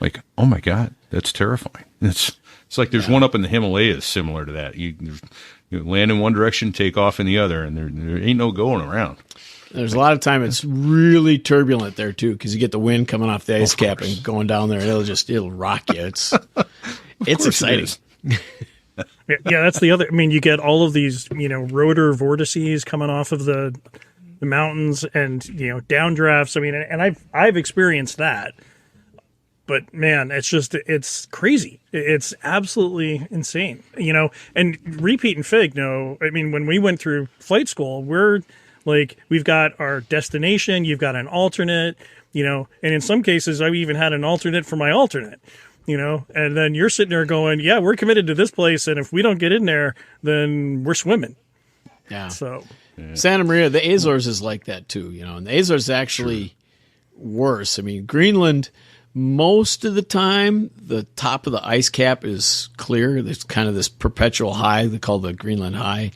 B: Like, oh my God, that's terrifying. It's like there's one up in the Himalayas similar to that. You land in one direction, take off in the other, and there ain't no going around.
E: There's a lot of time it's really turbulent there too, because you get the wind coming off the ice cap and going down there, and it'll rock you. It's exciting.
G: Yeah, that's the other. I mean, you get all of these, rotor vortices coming off of the mountains, and downdrafts. I mean, and I've experienced that. But man, it's crazy. It's absolutely insane. And Repeat and Fig know. I mean, when we went through flight school, we've got our destination, you've got an alternate, and in some cases, I've even had an alternate for my alternate. And then you're sitting there going, yeah, we're committed to this place, and if we don't get in there, then we're swimming.
E: Yeah.
G: So
E: Santa Maria, the Azores is like that too, and the Azores is actually worse. I mean, Greenland, most of the time, the top of the ice cap is clear. There's kind of this perpetual high they call the Greenland high.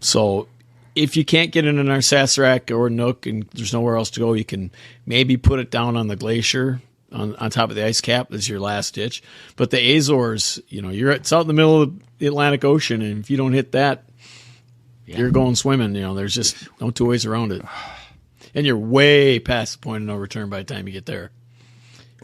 E: So if you can't get in an Saserac or Nook and there's nowhere else to go, you can maybe put it down on the glacier on top of the ice cap as your last ditch. But the Azores, it's out in the middle of the Atlantic Ocean, and if you don't hit that, you're going swimming. There's just no two ways around it. and you're way past the point of no return by the time you get there.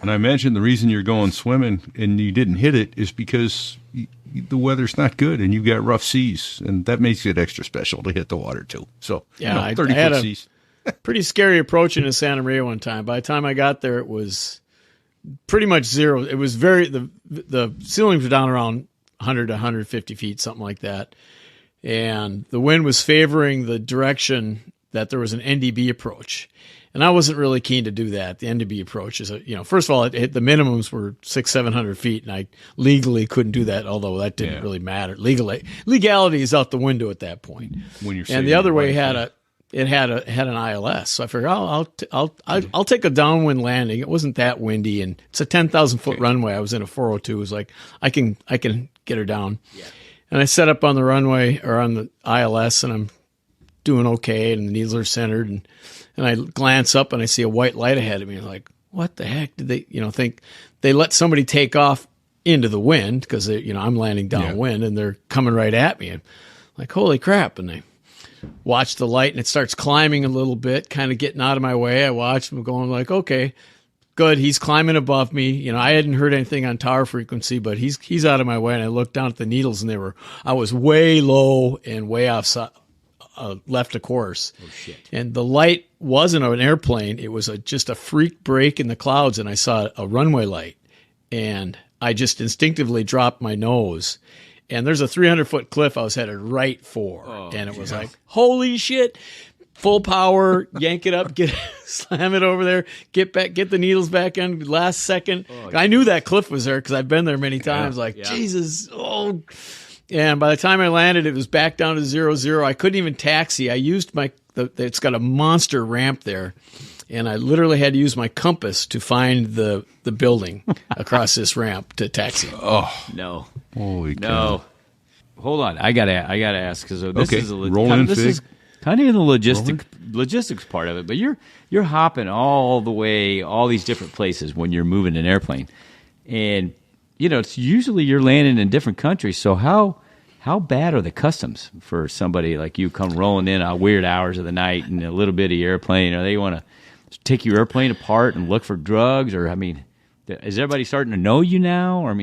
B: And I imagine the reason you're going swimming and you didn't hit it is because the weather's not good and you've got rough seas, and that makes it extra special to hit the water too. So,
E: yeah, I
B: 30-foot
E: had
B: seas.
E: Pretty scary approach into Santa Maria one time. By the time I got there, it was pretty much zero. It was the ceilings were down around 100 to 150 feet, something like that. And the wind was favoring the direction that there was an NDB approach. And I wasn't really keen to do that. The NDB approach is, first of all, the minimums were 600-700 feet, and I legally couldn't do that, although that didn't really matter. Legality is out the window at that point.
B: When you're
E: and the other way had an ILS, so I figured I'll take a downwind landing. It wasn't that windy, and it's a 10,000-foot runway. I was in a 402. It was like I can get her down. Yeah. And I set up on the runway or on the ILS, and I'm doing okay, and the needles are centered, and I glance up and I see a white light ahead of me. I'm like, what the heck did they, think they let somebody take off into the wind because I'm landing downwind and they're coming right at me. And like, holy crap. And I watch the light and it starts climbing a little bit, kind of getting out of my way. I watched him going like, okay, good. He's climbing above me. I hadn't heard anything on tower frequency, but he's out of my way. And I looked down at the needles and I was way low and way offside. Left a course. Oh, shit. And the light wasn't an airplane. It was just a freak break in the clouds, and I saw a runway light. And I just instinctively dropped my nose. And there's a 300-foot cliff I was headed right for. And it was like, holy shit. Full power, yank it up, slam it over there, get the needles back in last second. I knew that cliff was there because I've been there many times. Jesus, And by the time I landed, it was back down to 0-0. I couldn't even taxi. I used it's got a monster ramp there, and I literally had to use my compass to find the building across this ramp to taxi.
B: Oh
C: no!
B: Holy cow!
C: No, hold on. I gotta ask because this is
B: is
C: kind of in the logistics part of it. But you're hopping all the way, all these different places when you're moving an airplane, and it's usually you're landing in different countries. So how bad are the customs for somebody like you come rolling in on weird hours of the night in a little bitty airplane? Or they want to take your airplane apart and look for drugs? Or, is everybody starting to know you now? Or,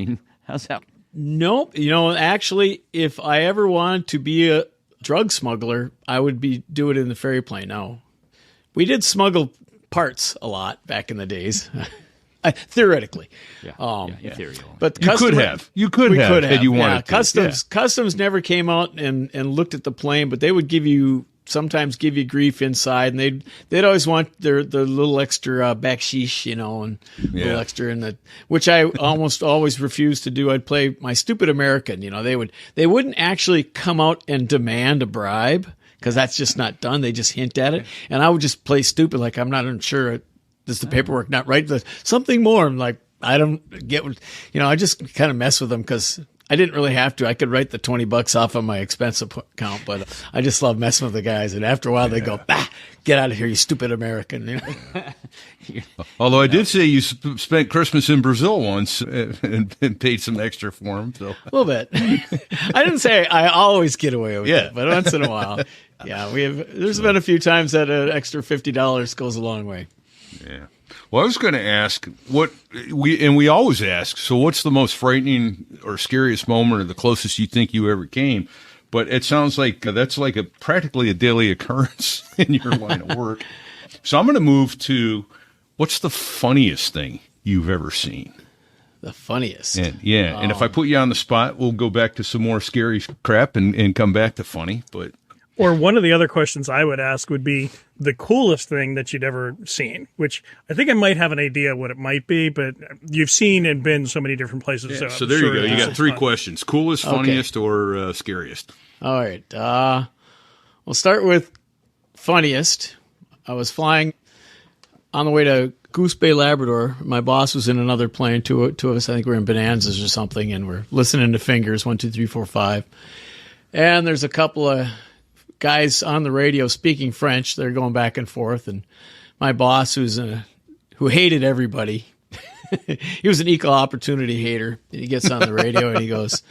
C: how's that?
E: Nope. Actually, if I ever wanted to be a drug smuggler, I would do it in the ferry plane. No. We did smuggle parts a lot back in the days. Theoretically,
C: ethereal.
E: But
B: you could have had you wanted to.
E: Customs never came out and looked at the plane, but they would sometimes give you grief inside, and they'd always want their little extra backsheesh, and little extra in the, which I almost always refused to do. I'd play my stupid American. They wouldn't actually come out and demand a bribe because that's just not done. They just hint at it, and I would just play stupid, like I'm not sure. Does the paperwork not right? Something more. I'm like, I don't get what, I just kind of mess with them because I didn't really have to. I could write the $20 off of my expense account, but I just love messing with the guys. And after a while, they go, get out of here, you stupid American.
B: Although I did say you spent Christmas in Brazil once and paid some extra for them. So.
E: A little bit. I didn't say I always get away with it, but once in a while. Yeah, there's been a few times that an extra $50 goes a long way.
B: Yeah. Well, I was going to ask we always ask. So, what's the most frightening or scariest moment, or the closest you think you ever came? But it sounds like that's like practically a daily occurrence in your line of work. So, I'm going to move to what's the funniest thing you've ever seen?
E: The funniest,
B: and if I put you on the spot, we'll go back to some more scary crap and come back to funny, but.
G: Or one of the other questions I would ask would be the coolest thing that you'd ever seen, which I think I might have an idea what it might be, but you've seen and been so many different places.
B: Yeah, so there you go. You got three questions: coolest, funniest, or scariest.
E: All right. We'll start with funniest. I was flying on the way to Goose Bay, Labrador. My boss was in another plane. Two of us, I think we're in Bonanzas or something, and we're listening to fingers, 1, 2, 3, 4, 5. And there's a couple of guys on the radio speaking French. They're going back and forth, and my boss, who hated everybody, he was an equal opportunity hater. And he gets on the radio and he goes,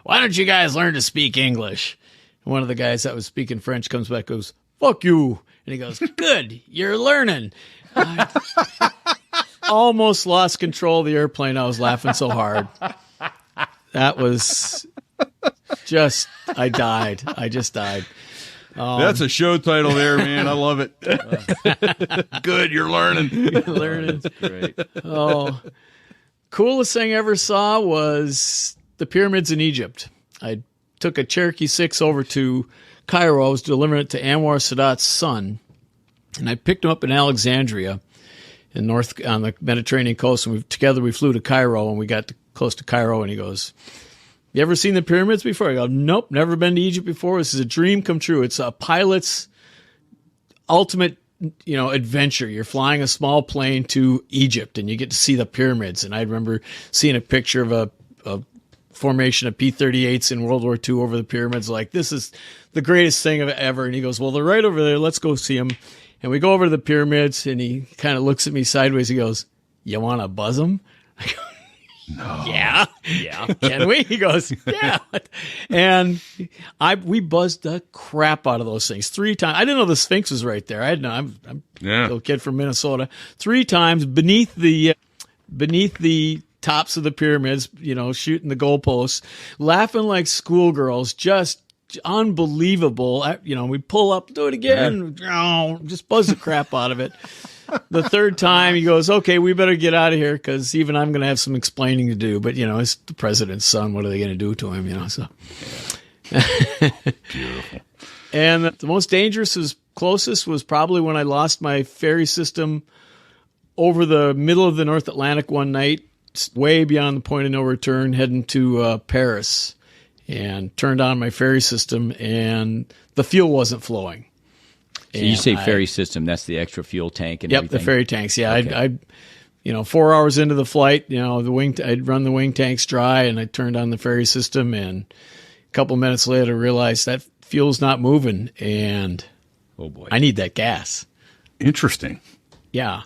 E: "Why don't you guys learn to speak English?" And one of the guys that was speaking French comes back, and goes, "Fuck you," And he goes, good, you're learning. I almost lost control of the airplane. I was laughing so hard. That was just, I died. I just died.
B: That's a show title there, man. I love it. Good, you're learning.
E: Learning.
C: That's great.
E: Oh, coolest thing I ever saw was the pyramids in Egypt. I took a Cherokee 6 over to Cairo. I was delivering it to Anwar Sadat's son, and I picked him up in Alexandria in on the Mediterranean coast, and together we flew to Cairo, and we got close to Cairo, and he goes, you ever seen the pyramids before? I go, nope, never been to Egypt before. This is a dream come true. It's a pilot's ultimate, adventure. You're flying a small plane to Egypt and you get to see the pyramids. And I remember seeing a picture of a formation of P-38s in World War II over the pyramids. Like, this is the greatest thing ever. And he goes, well, they're right over there. Let's go see them. And we go over to the pyramids and he kind of looks at me sideways. He goes, you want to buzz them? I go, no. Yeah. Can we? He goes, yeah. And we buzzed the crap out of those things 3 times. I didn't know the Sphinx was right there. I'm a little kid from Minnesota. 3 times beneath the tops of the pyramids, shooting the goalposts, laughing like schoolgirls, just unbelievable. We pull up, do it again, just buzz the crap out of it. The 3rd time he goes, okay, we better get out of here because even I'm going to have some explaining to do. But, it's the president's son. What are they going to do to him, so.
B: Beautiful.
E: And the most dangerous closest was probably when I lost my ferry system over the middle of the North Atlantic one night, way beyond the point of no return, heading to Paris, and turned on my ferry system and the fuel wasn't flowing.
F: So you say ferry system, that's the extra fuel tank and everything?
E: Yep, the ferry tanks. Yeah,
F: Okay.
E: I 4 hours into the flight, I'd run the wing tanks dry and I turned on the ferry system, and a couple minutes later realized that fuel's not moving and
F: oh boy,
E: I need that gas.
B: Interesting.
E: Yeah.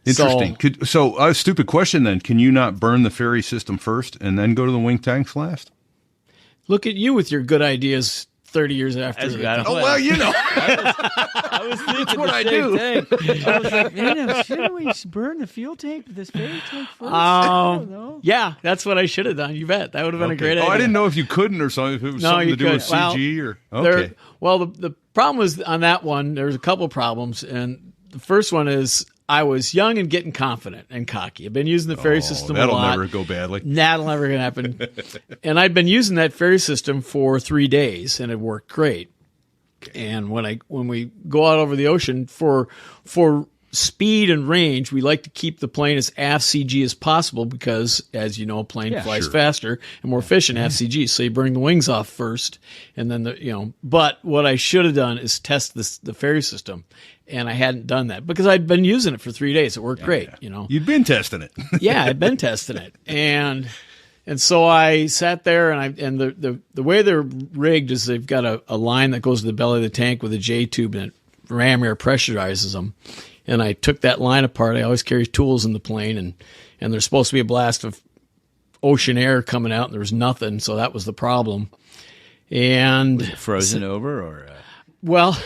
B: Interesting. So a stupid question then. Can you not burn the ferry system first and then go to the wing tanks last?
E: Look at you with your good ideas 30 years after.
B: I
F: was thinking
B: That's what I
F: same
B: do.
F: thing. I was like, man, shouldn't we burn the fuel tank, this ferry tank first? I don't know.
E: Yeah, that's what I should have done. You bet. That would have been a great idea.
B: I didn't know if you couldn't or something. If it was something to do with CG or okay.
E: The problem was on that one, there was a couple problems, and the first one is I was young and getting confident and cocky. I've been using the ferry system a lot.
B: That'll never go badly.
E: That'll never gonna happen. And I'd been using that ferry system for 3 days, and it worked great. And when we go out over the ocean for speed and range, we like to keep the plane as aft CG as possible because, as you know, a plane flies faster and more efficient aft CG. So you bring the wings off first, and then But what I should have done is test the ferry system, and I hadn't done that because I'd been using it for 3 days. It worked great.
B: You'd been testing it.
E: Yeah, I'd been testing it, and so I sat there, and the way they're rigged is they've got a line that goes to the belly of the tank with a J tube, and it ram air pressurizes them. And I took that line apart. I always carry tools in the plane, and there's supposed to be a blast of ocean air coming out, and there was nothing, so that was the problem. And
F: was it frozen over, or?
E: Well,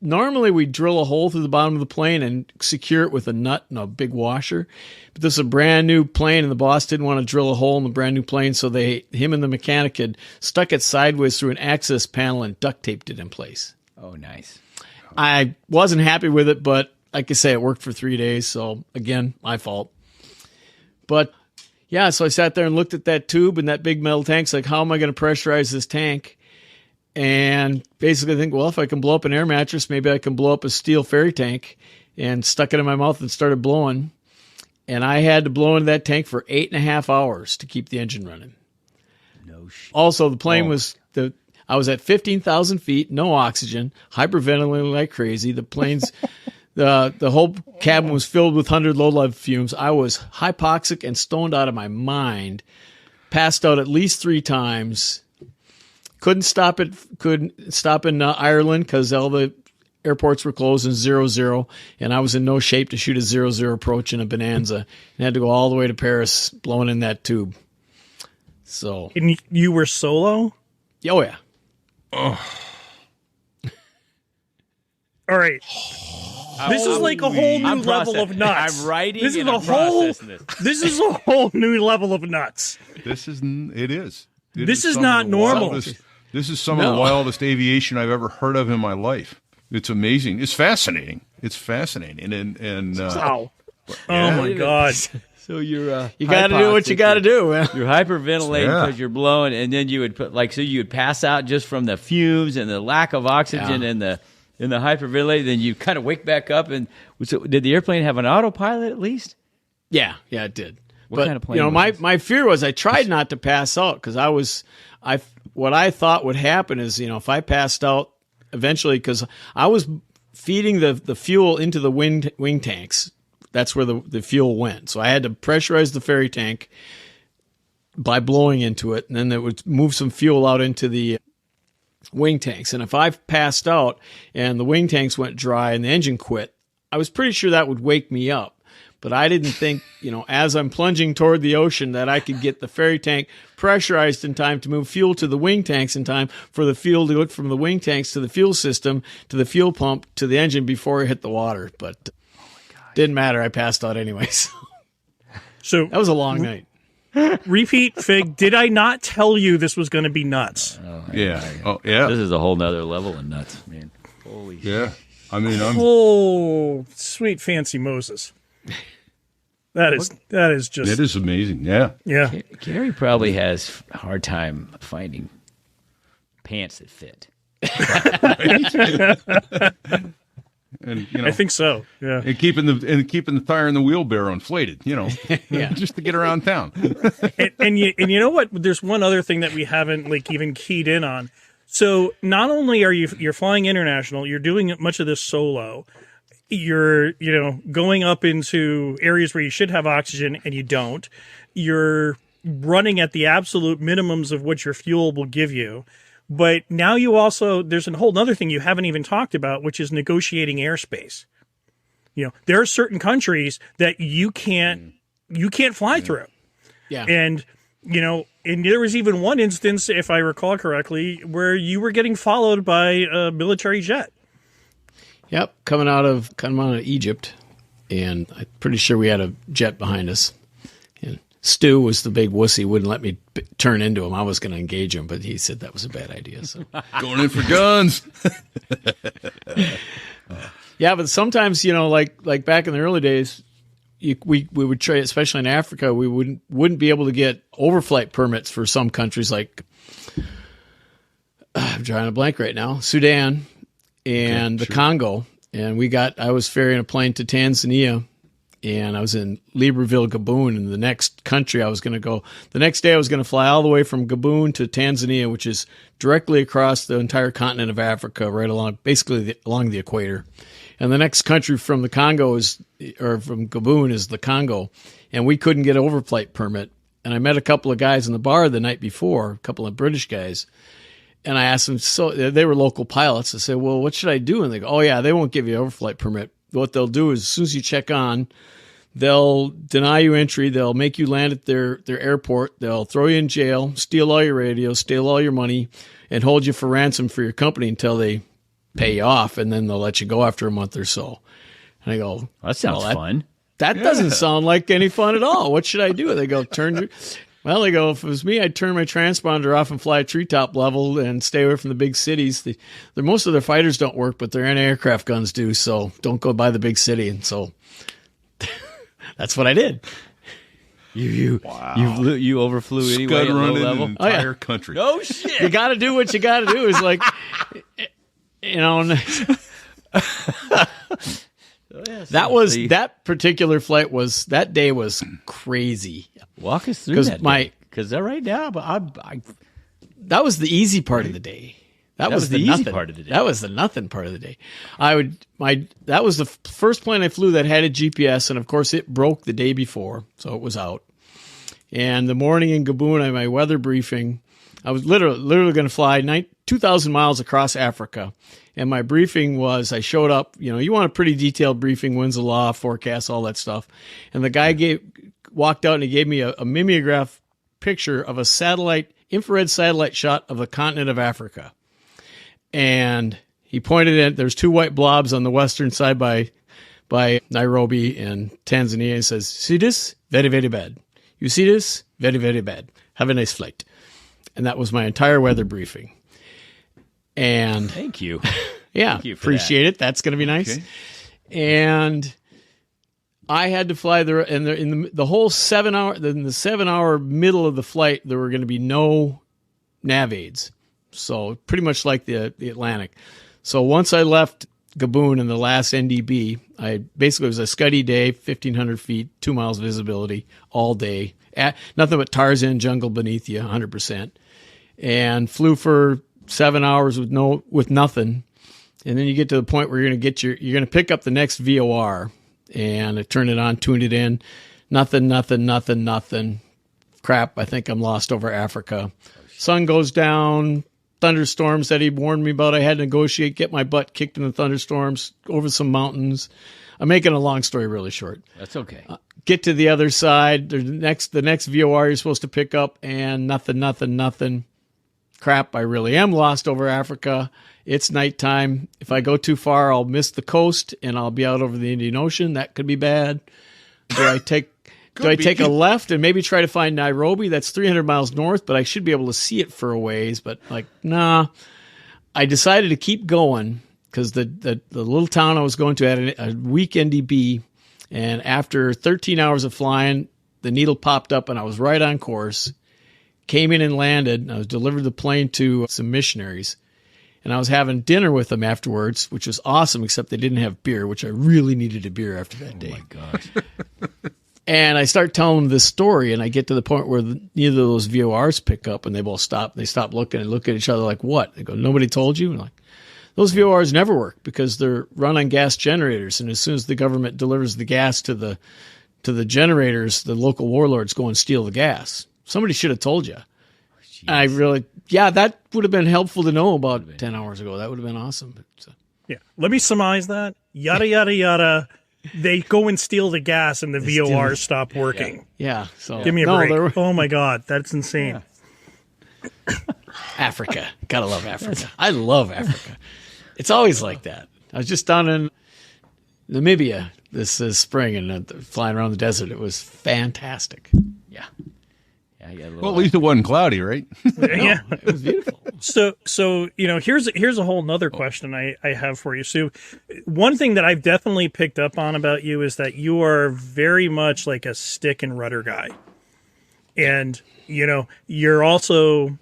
E: normally we drill a hole through the bottom of the plane and secure it with a nut and a big washer. But this is a brand new plane, and the boss didn't want to drill a hole in the brand new plane, so him and the mechanic had stuck it sideways through an access panel and duct taped it in place.
F: Oh, nice.
E: I wasn't happy with it, but like I say, it worked for 3 days. So again, my fault. But yeah, so I sat there and looked at that tube and that big metal tank. It's like, how am I going to pressurize this tank? And basically think, well, if I can blow up an air mattress, maybe I can blow up a steel ferry tank, and stuck it in my mouth and started blowing. And I had to blow into that tank for 8.5 hours to keep the engine running.
F: No shit.
E: Also, the plane I was at 15,000 feet, no oxygen, hyperventilating like crazy. The plane's, the whole cabin was filled with 100 low-level fumes. I was hypoxic and stoned out of my mind, passed out at least 3 times. Couldn't stop in Ireland because all the airports were closed in 00, and I was in no shape to shoot a 00 approach in a Bonanza, and had to go all the way to Paris blowing in that tube. So,
G: and you were solo?
E: Oh yeah.
B: Oh.
G: All right. This is like a whole new level of nuts.
F: I'm writing.
G: This is
F: and
G: a
F: I'm
G: whole.
F: processing this.
G: This is a whole new level of nuts.
B: It is.
G: This is
B: some
G: not
B: of the
G: normal.
B: This is some of the wildest aviation I've ever heard of in my life. It's amazing. It's fascinating. And
G: Wow. Oh my God.
F: So you're
E: You got to do what you got to do, man.
F: You're hyperventilating because you're blowing, and then you would you would pass out just from the fumes and the lack of oxygen and the hyperventilate. Then you kind of wake back up. And so did the airplane have an autopilot at least?
E: Yeah, it did.
F: What kind of plane was
E: my
F: this?
E: my fear was I tried not to pass out because what I thought would happen is, if I passed out eventually, because I was feeding the fuel into the wing tanks. That's where the fuel went. So I had to pressurize the ferry tank by blowing into it, and then it would move some fuel out into the wing tanks. And if I passed out and the wing tanks went dry and the engine quit, I was pretty sure that would wake me up. But I didn't think, as I'm plunging toward the ocean, that I could get the ferry tank pressurized in time to move fuel to the wing tanks in time for the fuel to go from the wing tanks to the fuel system, to the fuel pump, to the engine before it hit the water. But didn't matter. I passed out anyways.
G: So
E: that was a long night.
G: Repeat, Fig. Did I not tell you this was going to be nuts?
B: yeah. Oh, yeah.
F: This is a whole nother level of nuts, man. Holy
B: Yeah. I mean,
G: Oh, sweet fancy Moses. That is just.
B: it is amazing. Yeah.
G: Yeah.
F: Kerry probably has a hard time finding pants that fit.
B: And
G: I think so. Yeah.
B: and keeping the tire and the wheelbarrow inflated,
E: Yeah.
B: just to get around town.
G: and you know what? There's one other thing that we haven't even keyed in on. So not only are you're flying international, you're doing much of this solo. You're going up into areas where you should have oxygen and you don't. You're running at the absolute minimums of what your fuel will give you. But now there's a whole other thing you haven't even talked about, which is negotiating airspace. There are certain countries that you can't fly through.
E: Yeah.
G: And there was even one instance, if I recall correctly, where you were getting followed by a military jet.
E: Yep, coming out of Egypt, and I'm pretty sure we had a jet behind us. And Stu was the big wussy, wouldn't let me turn into him. I was going to engage him, but he said that was a bad idea. So
B: Going in for guns.
E: yeah, but sometimes like back in the early days, we would trade, especially in Africa, we wouldn't be able to get overflight permits for some countries like I'm drawing a blank right now, Sudan. And the Congo, and I was ferrying a plane to Tanzania, and I was in Libreville, Gabon, and the next country I was going to go, the next day I was going to fly all the way from Gabon to Tanzania, which is directly across the entire continent of Africa, right along, basically along the equator. And the next country from the Congo from Gabon is the Congo, and we couldn't get an overflight permit. And I met a couple of guys in the bar the night before, a couple of British guys. And I asked them, so they were local pilots. I said, well, what should I do? And they go, oh, yeah, they won't give you an overflight permit. What they'll do is as soon as you check on, they'll deny you entry. They'll make you land at their airport. They'll throw you in jail, steal all your radios, steal all your money, and hold you for ransom for your company until they pay you off. And then they'll let you go after a month or so. And I go,
F: That sounds fun.
E: That doesn't sound like any fun at all. What should I do? They go, Well, they go, if it was me, I'd turn my transponder off and fly a treetop level and stay away from the big cities. Most of their fighters don't work, but their anti-aircraft guns do, so don't go by the big city. And so that's what I did.
F: You overflew anyway
B: Scud
F: at low
B: running
F: level?
B: an entire country.
F: Oh, shit.
E: You got to do what you got to do. Is like, that particular flight that day was crazy.
F: Walk us through that.
E: Because
F: right now,
E: that was the easy part of the day. That was the
F: easy
E: nothing
F: part of the day.
E: That was the nothing part of the day. That was the first plane I flew that had a GPS, and of course it broke the day before, so it was out. And the morning in Gabon, at my weather briefing, I was literally going to fly 2,000 miles across Africa. And my briefing was, I showed up, you want a pretty detailed briefing, winds of law, forecast, all that stuff. And the guy walked out and he gave me a mimeograph picture of a infrared satellite shot of the continent of Africa. And he pointed at, there's 2 white blobs on the western side by Nairobi and Tanzania. He says, see this? Very, very bad. You see this? Very, very bad. Have a nice flight. And that was my entire weather briefing. And
F: thank you.
E: Yeah,
F: thank you for
E: appreciate it. That's going to be nice.
B: Okay.
E: And I had to fly there, and in the whole 7 hour, in the 7 hour middle of the flight, there were going to be no nav aids. So pretty much like the Atlantic. So once I left Gabon in the last NDB, it was a Scuddy day, 1,500 feet, 2 miles visibility all day. Nothing but Tarzan jungle beneath you, 100%. And flew for 7 hours with nothing. And then you get to the point where you're going to pick up the next VOR, and I turn it on, tune it in. Nothing. Crap, I think I'm lost over Africa. Sun goes down, thunderstorms that he warned me about. I had to negotiate, get my butt kicked in the thunderstorms over some mountains. I'm making a long story really short.
F: That's okay.
E: Get to the other side. The next VOR you're supposed to pick up, and nothing. Crap, I really am lost over Africa. It's nighttime. If I go too far, I'll miss the coast, and I'll be out over the Indian Ocean. That could be bad. Do I take a left and maybe try to find Nairobi? That's 300 miles north, but I should be able to see it for a ways. But nah. I decided to keep going because the little town I was going to had a weak NDB, and after 13 hours of flying, the needle popped up, and I was right on course. Came in and landed, and I was delivered the plane to some missionaries. And I was having dinner with them afterwards, which was awesome, except they didn't have beer, which I really needed a beer after that day.
F: Oh, my gosh.
E: And I start telling them this story, and I get to the point where neither of those VORs pick up, and they both stop. They stop looking and look at each other like, what? They go, nobody told you? And I'm like, those VORs never work because they're run on gas generators, and as soon as the government delivers the gas to the generators, the local warlords go and steal the gas. Somebody should have told you. That would have been helpful to know about 10 hours ago. That would have been awesome.
G: Yeah. Let me surmise that. Yada, yada, yada. They go and steal the gas and the VORs stop working.
E: Yeah. So
G: give me a break. Oh, my God. That's insane.
E: Yeah. Africa. Gotta love Africa. I love Africa. It's always like that. I was just down in Namibia this spring and flying around the desert. It was fantastic. Yeah.
B: Well, at least it wasn't cloudy, right?
G: Yeah,
E: it was beautiful.
G: So here's a whole nother question I have for you. So one thing that I've definitely picked up on about you is that you are very much like a stick and rudder guy. And, you're also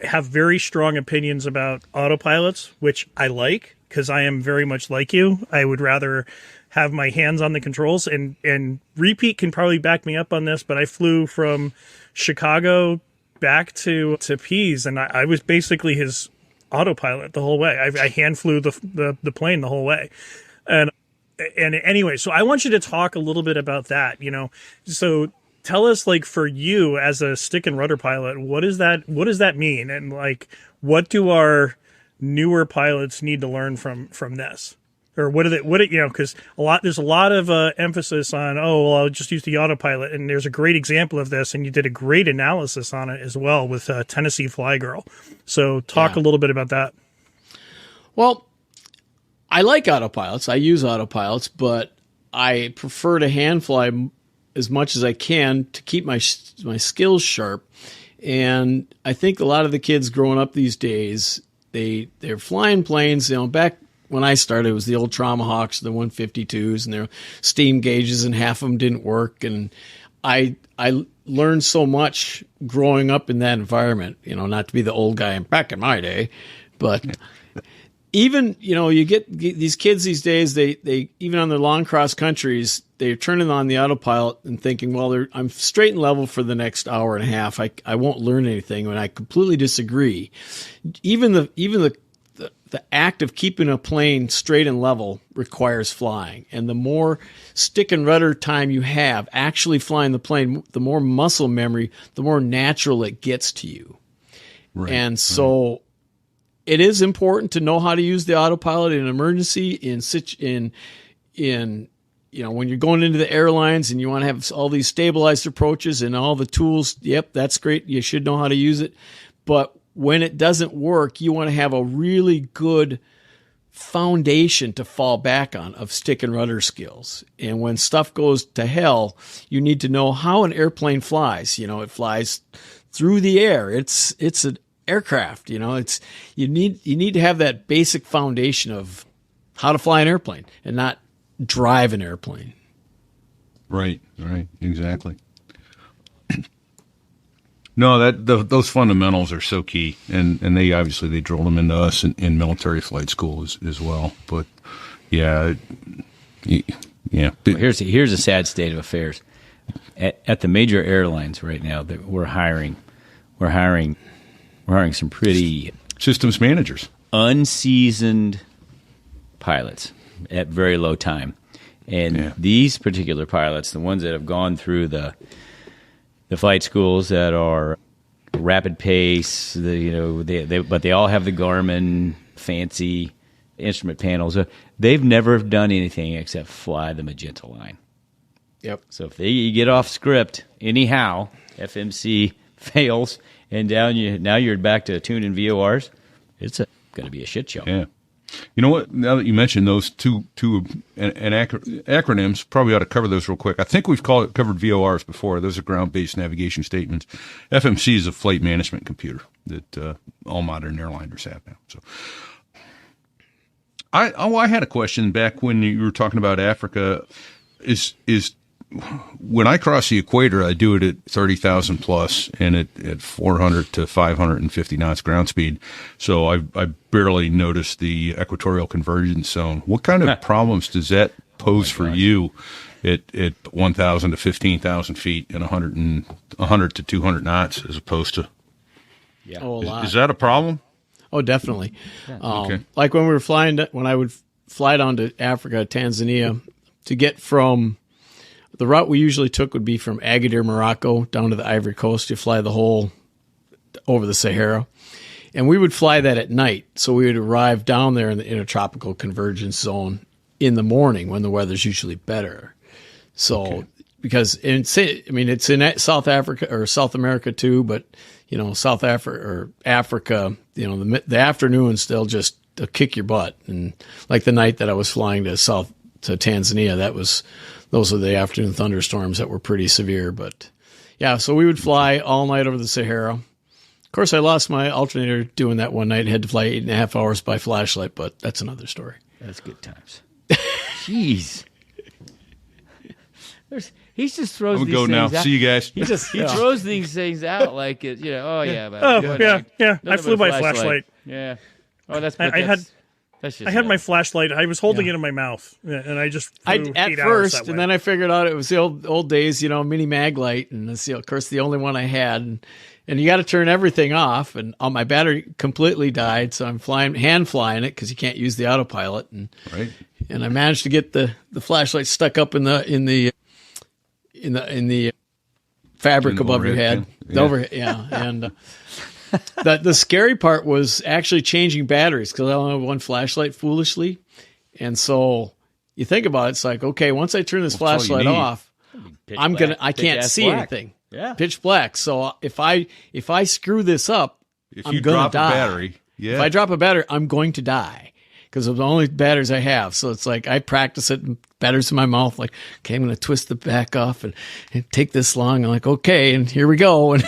G: have very strong opinions about autopilots, which I like because I am very much like you. I would rather have my hands on the controls, and Repeat can probably back me up on this, but I flew from Chicago back to Pease, and I was basically his autopilot the whole way. I hand flew the plane the whole way. And anyway, so I want you to talk a little bit about that, So tell us, like, for you as a stick and rudder pilot, what does that mean? And like, what do our newer pilots need to learn from this? Or because there's a lot of emphasis on, I'll just use the autopilot. And there's a great example of this, and you did a great analysis on it as well with Tennessee Fly Girl. So talk a little bit about that.
E: Well, I like autopilots. I use autopilots, but I prefer to hand fly as much as I can to keep my skills sharp. And I think a lot of the kids growing up these days, they're flying planes, back when I started, it was the old Traumahawks, the 152s, and their steam gauges, and half of them didn't work. And I learned so much growing up in that environment, not to be the old guy back in my day, but even, you get these kids these days, they even on their long cross countries, they're turning on the autopilot and thinking, well, I'm straight and level for the next hour and a half. I won't learn anything, and I completely disagree. Even the act of keeping a plane straight and level requires flying. And the more stick and rudder time you have actually flying the plane, the more muscle memory, the more natural it gets to you. Right. And so it is important to know how to use the autopilot in an emergency, in when you're going into the airlines and you want to have all these stabilized approaches and all the tools. Yep, that's great. You should know how to use it. But when it doesn't work, you want to have a really good foundation to fall back on of stick and rudder skills. And when stuff goes to hell, you need to know how an airplane flies. It flies through the air. It's an aircraft. You need to have that basic foundation of how to fly an airplane and not drive an airplane.
B: Right, exactly. No, those fundamentals are so key, and they obviously they drilled them into us in military flight school as well. But yeah.
F: Well, here's a sad state of affairs at the major airlines right now. That we're hiring some pretty
B: systems managers,
F: unseasoned pilots at very low time, and these particular pilots, the ones that have gone through the flight schools that are rapid pace, but they all have the Garmin fancy instrument panels. They've never done anything except fly the magenta line.
E: Yep.
F: So if you get off script anyhow, FMC fails, and now you're back to tuning VORs. It's going to be a shit show.
B: Yeah. You know what? Now that you mentioned those two acronyms, probably ought to cover those real quick. I think we've covered VORs before. Those are ground-based navigation statements. FMC is a flight management computer that all modern airliners have now. So, I had a question back when you were talking about Africa. Is when I cross the equator, I do it at 30,000 plus and at 400 to 550 knots ground speed. So I barely notice the equatorial convergence zone. What kind of problems does that pose for you at 1,000 to 15,000 feet and 100 to 200 knots as opposed to?
E: Yeah. A lot.
B: Is that a problem?
E: Oh, definitely.
B: Yeah. Okay.
E: Like when I would fly down to Africa, Tanzania, to get from the route we usually took would be from Agadir, Morocco, down to the Ivory Coast. You fly the whole over the Sahara. And we would fly that at night. So we would arrive down there in the intertropical convergence zone in the morning when the weather's usually better. So because it's in South Africa or South America too, but South Africa or Africa, the afternoons they'll kick your butt. And like the night that I was flying to Tanzania, those are the afternoon thunderstorms that were pretty severe. But yeah, so we would fly all night over the Sahara. Of course, I lost my alternator doing that one night and had to fly 8.5 hours by flashlight, but that's another story.
F: That's good times. Jeez. He just throws these things out.
B: See you guys.
F: He throws these things out like it,
G: I flew by flashlight.
F: Yeah. Oh, that's
G: I had my flashlight. I was holding it in my mouth, and I just flew 8 hours that way.
E: And then I figured out it was the old days, mini mag light, and it's of course the only one I had. And you got to turn everything off, and my battery completely died, so I'm hand flying it because you can't use the autopilot. And I managed to get the flashlight stuck up in the fabric above your head. And the scary part was actually changing batteries because I only have one flashlight foolishly. And so you think about it, it's like, okay, once I turn this flashlight off, I can't see anything.
F: Yeah.
E: Pitch black. So if I screw this up, I'm going to die.
B: Battery,
E: If I drop a battery, I'm going to die because of the only batteries I have. So it's like I practice it and batteries in my mouth. Like, okay, I'm going to twist the back off and take this long. I'm like, okay, and here we go. And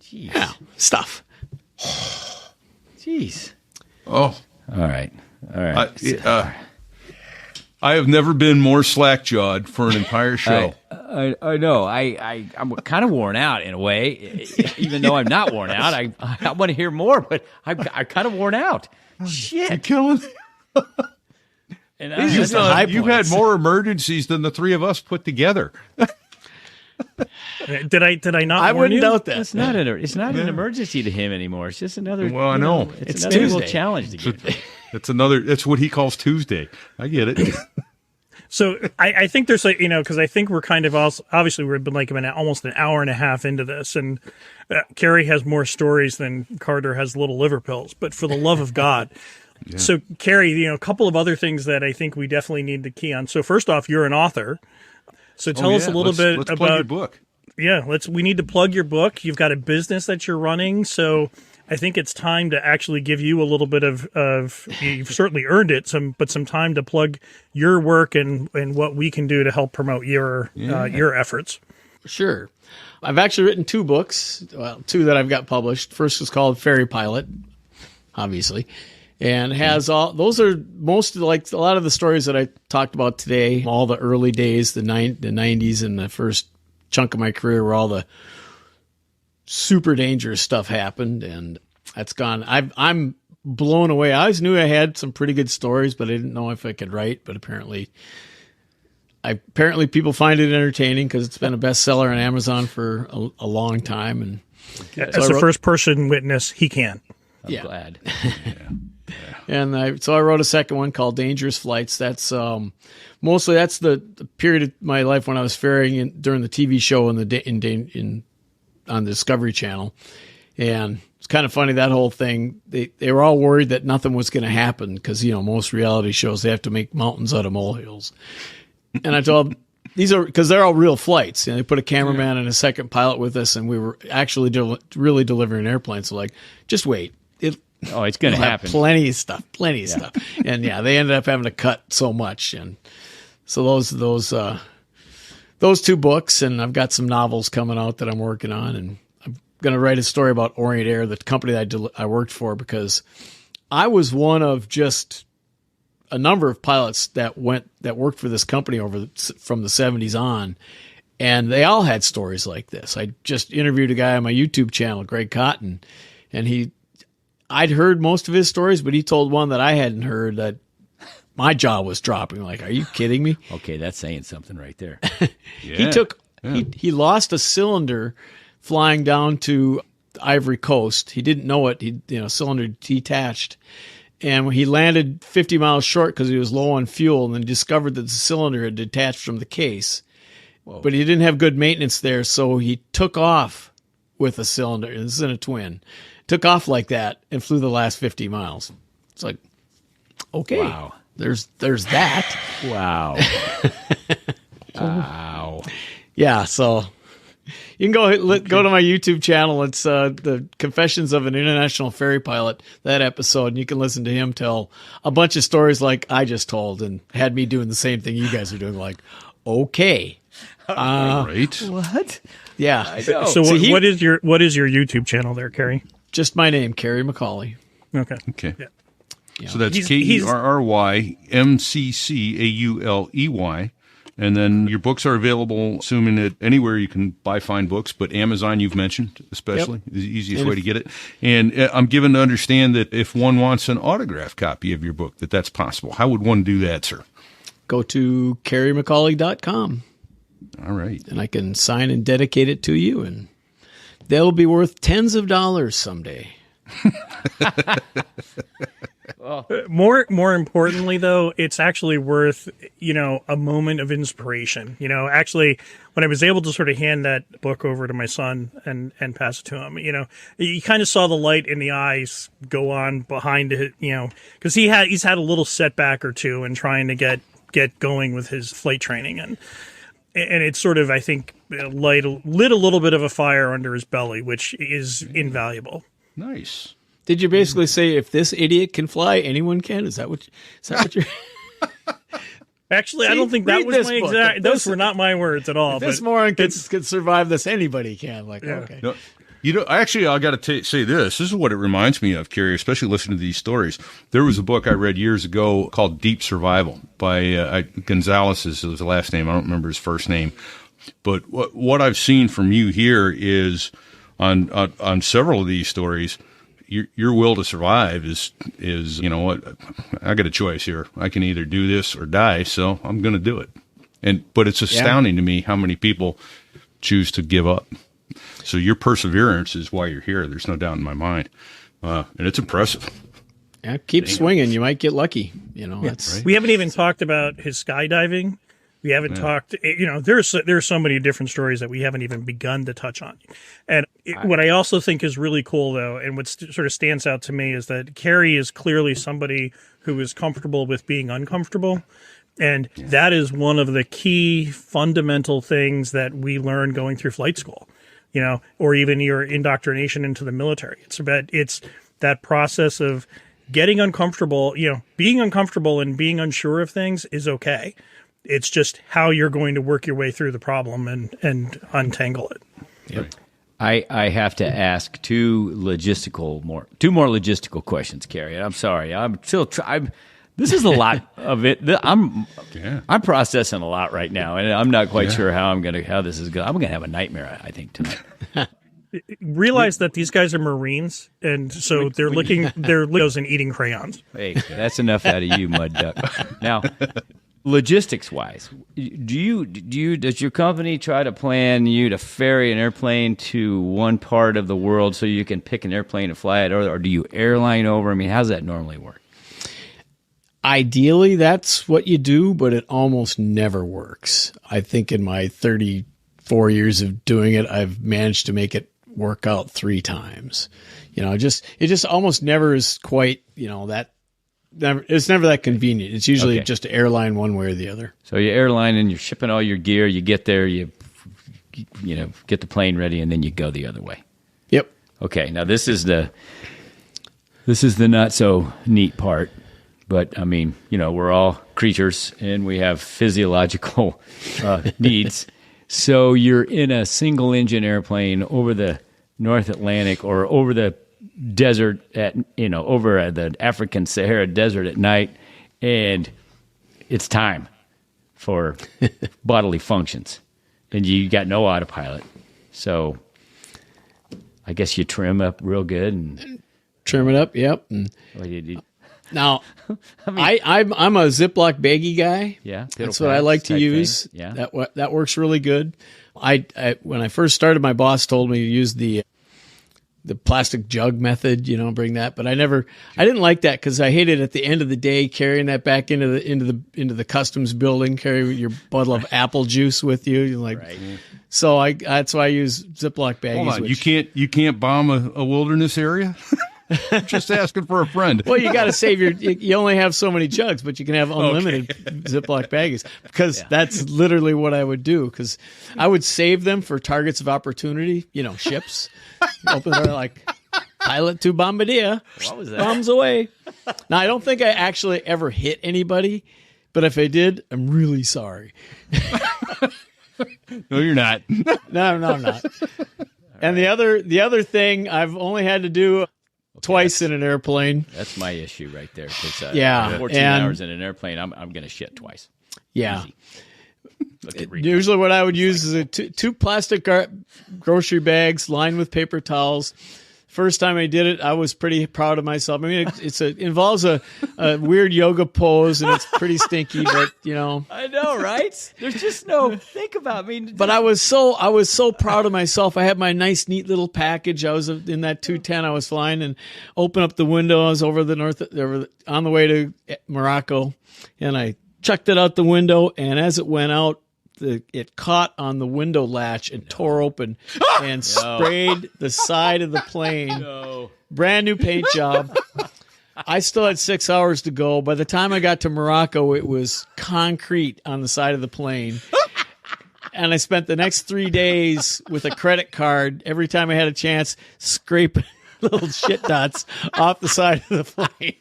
F: jeez.
E: Stuff.
F: Jeez.
B: Oh.
F: All right.
B: I have never been more slack-jawed for an entire show.
F: I know. I'm kind of worn out in a way, even though I'm not worn out. I want to hear more, but I'm kind of worn out. Shit.
B: You're killing
F: and
B: you've had more emergencies than the three of us put together.
G: Did I not?
E: I wouldn't
G: you?
E: doubt that.
F: It's not an emergency to him anymore. It's just another.
B: Well, I know.
F: It's another little challenge to get.
B: It's what he calls Tuesday. I get it.
G: So I think there's because I think we're kind of obviously we've been like almost an hour and a half into this, and Kerry has more stories than Carter has little liver pills. But for the love of God. Yeah. So Kerry, a couple of other things that I think we definitely need to key on. So first off, you're an author. So tell us a little bit about
B: plug your book.
G: Yeah, we need to plug your book. You've got a business that you're running. So I think it's time to actually give you a little bit of you've certainly earned it, some time to plug your work and what we can do to help promote your efforts.
E: Sure. I've actually written 2 books, well, 2 that I've got published. First was called Ferry Pilot, obviously, and has those are most like a lot of the stories that I talked about today, all the early days, the 90s and the first chunk of my career where all the super dangerous stuff happened, and that's gone. I'm blown away. I always knew I had some pretty good stories, but I didn't know if I could write, but apparently people find it entertaining because it's been a bestseller on Amazon for a long time. And
G: as a first-person witness, he can.
F: I'm glad.
E: And so I wrote a second one called Dangerous Flights. That's mostly that's the period of my life when I was ferrying during the TV show on the Discovery Channel. And it's kind of funny, that whole thing. They were all worried that nothing was going to happen because, most reality shows, they have to make mountains out of molehills. And I told them, these are because they're all real flights. They put a cameraman and a second pilot with us, and we were actually really delivering airplanes. So, just wait.
F: It's going to happen.
E: Plenty of stuff. And they ended up having to cut so much. And so those 2 books, and I've got some novels coming out that I'm working on, and I'm going to write a story about Orient Air, the company that I worked for, because I was one of just a number of pilots that worked for this company from the 70s on, and they all had stories like this. I just interviewed a guy on my YouTube channel, Greg Cotton, and I'd heard most of his stories, but he told one that I hadn't heard that my jaw was dropping. Like, are you kidding me?
F: Okay, that's saying something right there.
E: He lost a cylinder flying down to Ivory Coast. He didn't know it. Cylinder detached. And when he landed 50 miles short because he was low on fuel, and then discovered that the cylinder had detached from the case. Whoa. But he didn't have good maintenance there, so he took off with a cylinder. This is in a twin. Took off like that and flew the last 50 miles. It's like, okay.
F: Wow.
E: There's that.
F: Wow. Wow.
E: Yeah, so you can go to my YouTube channel. It's the Confessions of an International Ferry Pilot, that episode, and you can listen to him tell a bunch of stories like I just told, and had me doing the same thing you guys are doing. Like, okay.
B: Right.
F: What?
E: Yeah.
F: I know.
G: So what is your YouTube channel there, Kerry?
E: Just my name, Kerry McCauley.
B: Okay.
G: Yeah.
B: So that's KerryMcCauley. And then your books are available, assuming that anywhere you can buy fine books, but Amazon you've mentioned especially is the easiest way to get it. And I'm given to understand that if one wants an autographed copy of your book, that's possible. How would one do that, sir?
E: Go to kerrymccauley.com.
B: All right.
E: And I can sign and dedicate it to you, and they'll be worth tens of dollars someday.
G: More importantly, though, it's actually worth, a moment of inspiration. Actually, when I was able to sort of hand that book over to my son and pass it to him, you kind of saw the light in the eyes go on behind it, because he's had a little setback or two in trying to get going with his flight training, and it's sort of, I think, lit a little bit of a fire under his belly, which is invaluable.
B: Nice.
E: Did you basically say, if this idiot can fly, anyone can? Is that what you're...
G: Actually, I don't think that was my exact... Those were not my words at all.
E: If this moron could survive this, anybody can. Like, yeah. Okay.
B: No, actually, I got to say this. This is what it reminds me of, Kerry, especially listening to these stories. There was a book I read years ago called Deep Survival by Gonzalez is his last name. I don't remember his first name. But what I've seen from you here is on several of these stories, your will to survive is what, I got a choice here. I can either do this or die, so I'm going to do it. But it's astounding to me how many people choose to give up. So your perseverance is why you're here. There's no doubt in my mind, and it's impressive.
E: Yeah, keep swinging. You might get lucky.
G: That's right. We haven't even talked about his skydiving. We haven't talked, there's so many different stories that we haven't even begun to touch on. And what I also think is really cool, though, and what sort of stands out to me is that Kerry is clearly somebody who is comfortable with being uncomfortable. And that is one of the key fundamental things that we learn going through flight school. or even your indoctrination into the military. It's that process of getting uncomfortable, being uncomfortable and being unsure of things is okay. It's just how you're going to work your way through the problem and untangle it.
F: Yep. I have to ask two more logistical questions, Kerry. I'm sorry. This is a lot of it. I'm processing a lot right now, and I'm not quite sure how this is going. I'm going to have a nightmare, I think, tonight.
G: Realize that these guys are Marines, and so they're Legos and eating crayons.
F: Hey, that's enough out of you, mud duck. Now, logistics wise, does your company try to plan you to ferry an airplane to one part of the world so you can pick an airplane and fly it, or do you airline over? I mean, how does that normally work?
E: Ideally, that's what you do, but it almost never works. I think in my 34 years of doing it, I've managed to make it work out 3 times. It just almost never is quite, it's never that convenient. It's usually just an airline one way or the other.
F: So you airline and you're shipping all your gear. You get there, you get the plane ready, and then you go the other way.
E: Yep.
F: Okay. Now this is the not so neat part. But, I mean, we're all creatures and we have physiological needs. So you're in a single-engine airplane over the North Atlantic or over the desert over the African Sahara Desert at night, and it's time for bodily functions. And you got no autopilot. So I guess you trim up real good. And
E: trim it up, yep. Now, I'm a Ziploc baggie guy.
F: Yeah,
E: that's what I like to use.
F: Thing. Yeah,
E: that works really good. I when I first started, my boss told me to use the plastic jug method. Bring that, but I didn't like that because I hated at the end of the day carrying that back into the customs building. Carry your bottle of apple juice with you. Right. So that's why I use Ziploc baggies.
B: Hold on, you can't bomb a wilderness area. Just asking for a friend.
E: Well, you got to save you only have so many jugs, but you can have unlimited Ziploc baggies because that's literally what I would do, because I would save them for targets of opportunity, ships. Open the door like, pilot to Bombardier.
F: What was that?
E: Bombs away. Now, I don't think I actually ever hit anybody, but if I did, I'm really sorry.
B: No, you're not.
E: No, I'm not. And the other thing I've only had to do twice in an airplane.
F: That's my issue right there. 14 hours in an airplane, I'm going to shit twice.
E: Yeah. Usually what I would use is two plastic grocery bags lined with paper towels. First time I did it, I was pretty proud of myself. I mean, it involves a weird yoga pose, and it's pretty stinky, but
F: I know, right? There's just no think about me.
E: But I was so proud of myself. I had my nice, neat little package. I was in that 210 I was flying, and open up the window. I was on the way to Morocco, and I chucked it out the window. And as it went out, it caught on the window latch and tore open and sprayed the side of the plane. Brand new paint job. I still had 6 hours to go. By the time I got to Morocco, it was concrete on the side of the plane. And I spent the next 3 days with a credit card, every time I had a chance, scraping little shit dots off the side of the plane.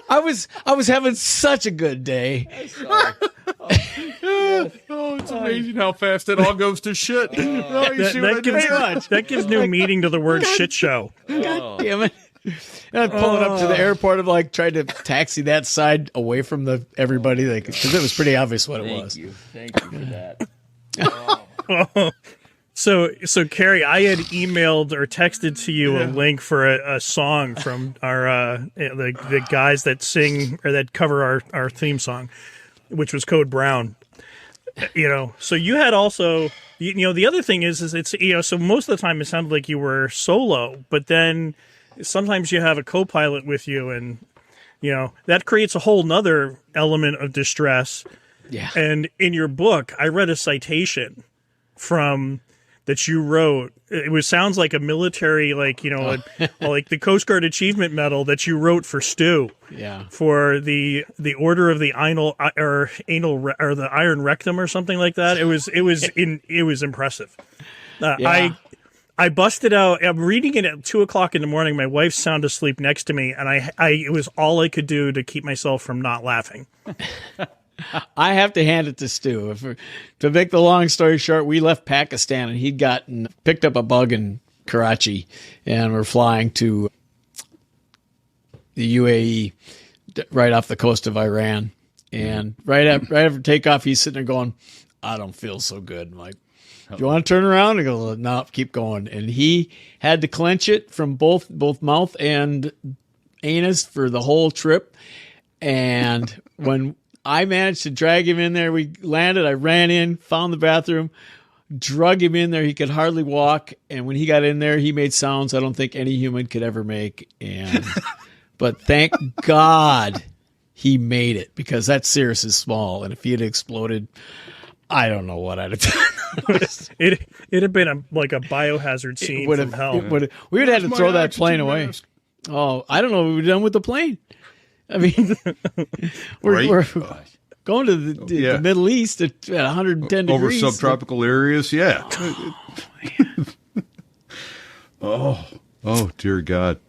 E: I was having such a good day.
B: It's amazing how fast it all goes to shit.
G: That gives new meaning to the word shit show.
E: God damn it. And I'm pulling up to the airport. I'm like trying to taxi that side away from everybody, because it was pretty obvious what it was.
F: Thank you for that.
G: So Kerry, I had emailed or texted to you a link for a song from our the guys that sing or that cover our theme song, which was Code Brown. So you had also, the other thing is it's, so most of the time it sounded like you were solo, but then sometimes you have a co-pilot with you, and that creates a whole nother element of distress.
E: Yeah.
G: And in your book, I read a citation from that you wrote. It sounds like a military, like, like the Coast Guard Achievement Medal that you wrote for Stu.
E: Yeah. For
G: the Order of the Anal or the Iron Rectum or something like that. It was impressive.
E: Yeah.
G: I busted out. I'm reading it at 2:00 in the morning. My wife's sound asleep next to me, and it was all I could do to keep myself from not laughing.
E: I have to hand it to Stu. To make the long story short, we left Pakistan, and he'd picked up a bug in Karachi, and we're flying to the UAE right off the coast of Iran. And right after takeoff, he's sitting there going, "I don't feel so good." I'm like, "Do you want to turn around?" And go, "No, keep going." And he had to clench it from both mouth and anus for the whole trip. And when I managed to drag him in there, we landed. I ran in, found the bathroom, drug him in there. He could hardly walk. And when he got in there, he made sounds I don't think any human could ever make. But thank God he made it, because that Cirrus is small. And if he had exploded, I don't know what I'd have done.
G: It'd have been like a biohazard scene from hell.
E: We would have had to throw that plane away. Oh, I don't know what we've done with the plane. I mean, we're going to the Middle East at 110 degrees.
B: Over subtropical areas, yeah. Oh, dear God.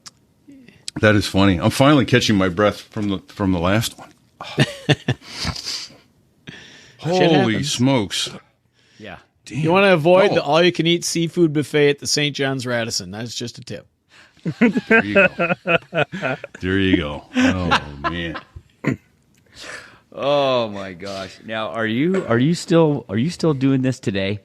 B: That is funny. I'm finally catching my breath from the last one. Holy smokes.
F: Yeah.
E: Damn. You want to avoid the all-you-can-eat seafood buffet at the St. John's Radisson. That's just a tip.
B: There you go. There you go. Oh, man.
F: Oh my gosh. Now, are you still doing this today?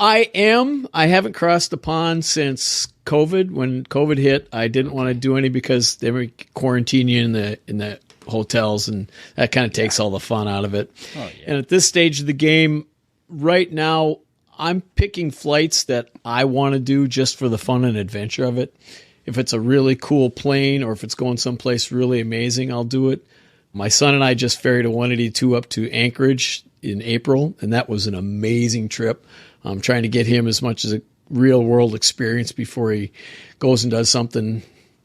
E: I am. I haven't crossed the pond since COVID. When COVID hit, I didn't want to do any because they were quarantining you in the hotels, and that kind of takes all the fun out of it. Oh, yeah. And at this stage of the game, right now, I'm picking flights that I want to do just for the fun and adventure of it. If it's a really cool plane or if it's going someplace really amazing, I'll do it. My son and I just ferried a 182 up to Anchorage in April, and that was an amazing trip. I'm trying to get him as much as a real world experience before he goes and does something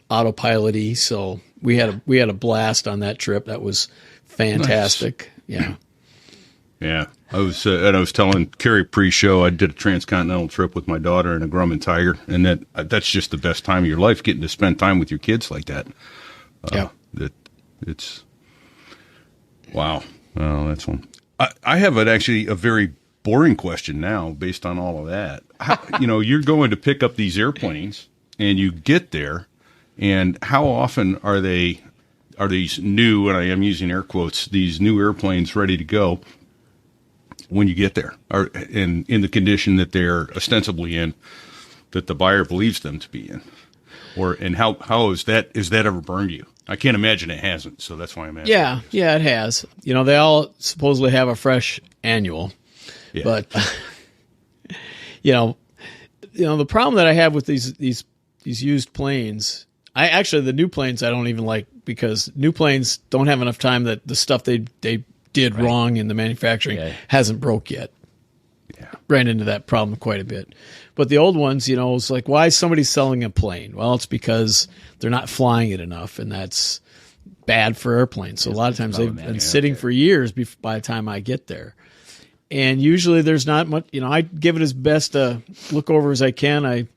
E: autopilot-y. So we had a blast on that trip. That was fantastic. Nice. Yeah.
B: Yeah. I was telling Kerry pre-show I did a transcontinental trip with my daughter and a Grumman Tiger, and that's just the best time of your life, getting to spend time with your kids like that.
E: Yeah.
B: It's wow. Well, that's one. I have actually a very boring question now based on all of that. You're going to pick up these airplanes and you get there, and how often are these new, and I am using air quotes, these new airplanes ready to go when you get there, or in the condition that they're ostensibly in, that the buyer believes them to be in? And how is that ever burned you? I can't imagine it hasn't, so that's why I'm asking.
E: Yeah, it has. They all supposedly have a fresh annual, but the problem that I have with these used planes, the new planes I don't even like, because new planes don't have enough time that the stuff they did wrong in the manufacturing hasn't broke yet. Yeah. Ran into that problem quite a bit. But the old ones, it's like, why is somebody selling a plane? Well, it's because they're not flying it enough, and that's bad for airplanes. So a lot of times they've been sitting for years by the time I get there. And usually there's not much, I give it as best a look over as I can. I,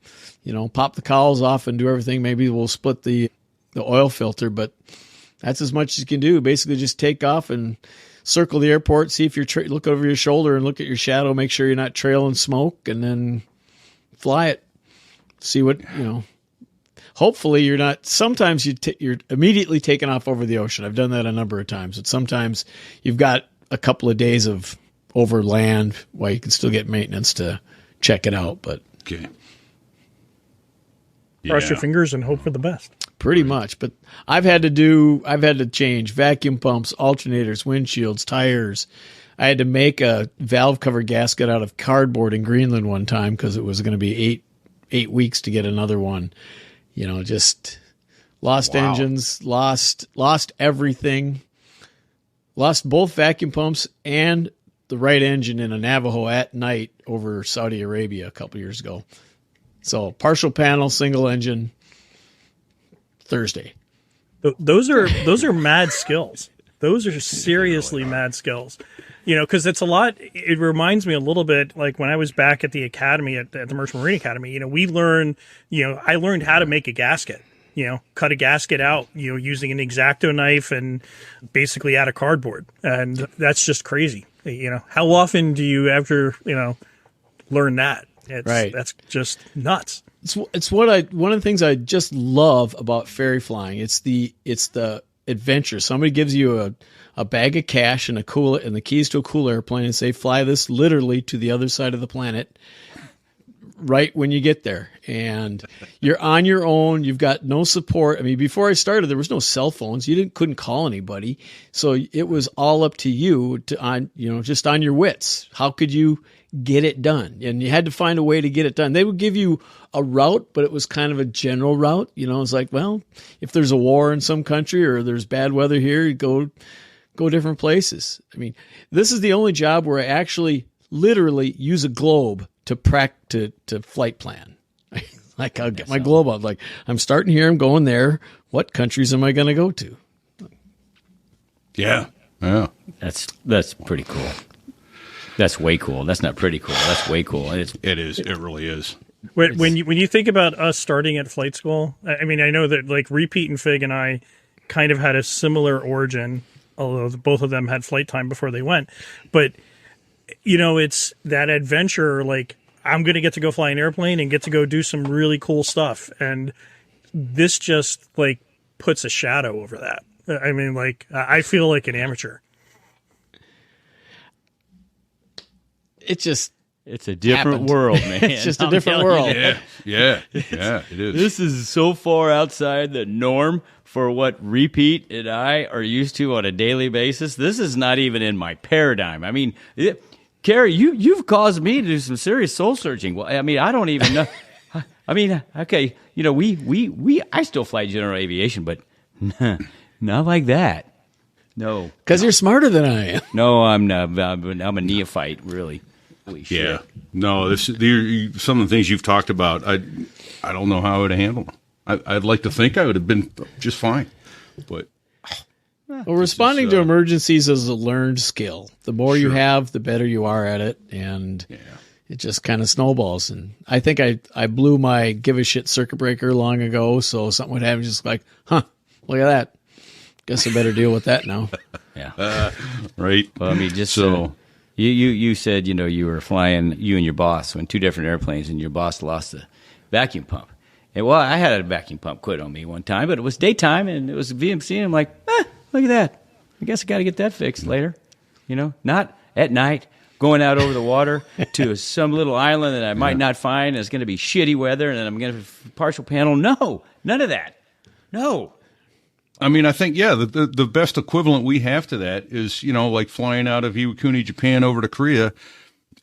E: pop the cowls off and do everything. Maybe we'll split the oil filter, but that's as much as you can do. Basically just take off and circle the airport, see if you're look over your shoulder and look at your shadow, make sure you're not trailing smoke, and then fly it. See what, hopefully you're not. Sometimes you're immediately taken off over the ocean. I've done that a number of times. But sometimes you've got a couple of days of over land while you can still get maintenance to check it out. But
B: okay.
G: Cross your fingers and hope for the best.
E: Pretty much. But I've had to change vacuum pumps, alternators, windshields, tires. I had to make a valve cover gasket out of cardboard in Greenland one time because it was going to be eight weeks to get another one. Just lost engines, lost everything, lost both vacuum pumps and the right engine in a Navajo at night over Saudi Arabia a couple years ago. So partial panel, single engine, Thursday.
G: Those are mad skills. Those are seriously mad skills. Because it's a lot. It reminds me a little bit like when I was back at the academy at the Merchant Marine Academy. We learned. I learned how to make a gasket. Cut a gasket out. Using an X-Acto knife and basically out of cardboard, and that's just crazy. How often do you ever learn that?
E: Right.
G: That's just nuts.
E: It's one of the things I just love about ferry flying. It's the adventure. Somebody gives you a bag of cash and the keys to a cool airplane and say, fly this literally to the other side of the planet right when you get there. And you're on your own. You've got no support. I mean, before I started, there was no cell phones. You couldn't call anybody. So it was all up to you just on your wits. How could you get it done? And you had to find a way to get it done. They would give you a route, but it was kind of a general route. It's like, well, if there's a war in some country or there's bad weather here, you go different places. I mean, this is the only job where I actually literally use a globe to flight plan. Like I'll get my globe out. Like I'm starting here, I'm going there. What countries am I going to go to?
B: Yeah.
C: That's pretty cool. That's way cool. That's not pretty cool. That's way cool. It
B: is. It really is.
G: When you think about us starting at flight school, I mean, I know that like Repeat and Fig and I kind of had a similar origin, although both of them had flight time before they went. But it's that adventure. Like I'm going to get to go fly an airplane and get to go do some really cool stuff, and this just like puts a shadow over that. I mean, like I feel like an amateur.
E: It's
C: a different world, man.
E: It's just a different world.
B: Yeah, it is.
C: This is so far outside the norm for what Repeat and I are used to on a daily basis. This is not even in my paradigm. I mean, Kerry, you've caused me to do some serious soul searching. Well, I mean, I don't even know. I mean, okay, I still fly general aviation, but not like that. No,
E: because you're smarter than I am.
C: No, I'm not. I'm a neophyte, really. Holy shit.
B: Yeah. No, some of the things you've talked about, I don't know how I would have handled them. I'd like to think I would have been just fine. But
E: well, responding to emergencies is a learned skill. The more you have, the better you are at it, and it just kind of snowballs. And I think I blew my give a shit circuit breaker long ago, so something would happen, just like, look at that. Guess I better deal with that now.
C: Yeah.
B: Right.
C: Well, I mean, just so you said, you were flying, you and your boss, on two different airplanes, and your boss lost the vacuum pump. And well, I had a vacuum pump quit on me one time, but it was daytime and it was VMC, and I'm like, look at that. I guess I got to get that fixed later. Not at night, going out over the water to some little island that I might not find. It's going to be shitty weather, and then I'm going to partial panel. No, none of that. No.
B: I mean, I think, the best equivalent we have to that is, like flying out of Iwakuni, Japan over to Korea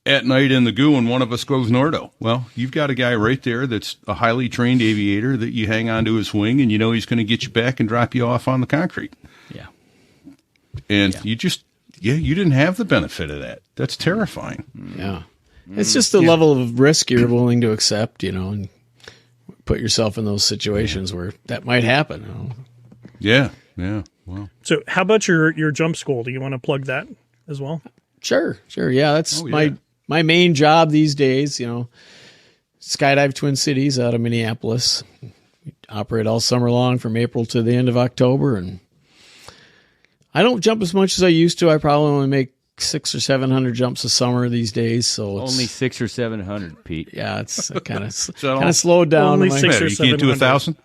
B: at night in the goo, and one of us goes Nordo. Well, you've got a guy right there that's a highly trained aviator that you hang on to his wing, and he's going to get you back and drop you off on the concrete.
C: Yeah.
B: And you just, you didn't have the benefit of that. That's terrifying.
E: Yeah. It's just the level of risk you're willing to accept, and put yourself in those situations where that might happen.
B: Yeah. Wow.
G: So how about your jump school? Do you want to plug that as well?
E: Sure. Yeah, that's my main job these days, Skydive Twin Cities out of Minneapolis. We operate all summer long from April to the end of October, and I don't jump as much as I used to. I probably only make 600 or 700 jumps a summer these days. So
C: only 600 or 700, Pete.
E: Yeah, it's kind of slowed down.
G: Only 600 or 700.
B: You can't do 1,000?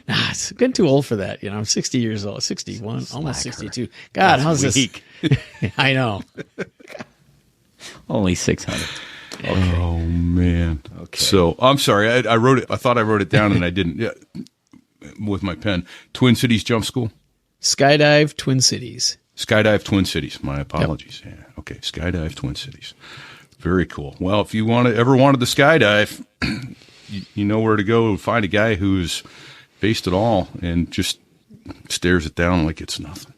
E: Nah, it's getting too old for that. I'm 60 years old, 61, almost 62. God, how's this? I know.
C: Only 600.
B: Okay. Oh, man.
C: Okay.
B: So, I'm sorry. I wrote it. I thought I wrote it down, and I didn't with my pen. Twin Cities Jump School?
E: Skydive Twin Cities.
B: Skydive Twin Cities. My apologies. Yep. Yeah. Okay. Skydive Twin Cities. Very cool. Well, if you ever wanted to skydive, you know where to go and find a guy who's based it all and just stares it down like it's nothing.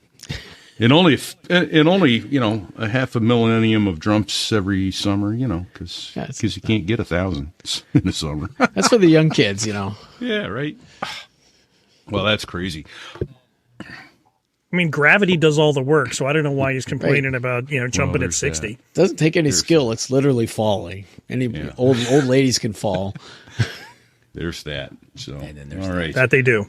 B: And only a half a millennium of drumps every summer, because you can't get 1,000 in the summer.
E: That's for the young kids,
B: Yeah, right. Well, that's crazy.
G: I mean, gravity does all the work, so I don't know why he's complaining about jumping at 60.
E: It doesn't take any skill; it's literally falling. Old ladies can fall.
B: There's that. So,
F: And then there's
B: all right,
G: That they do.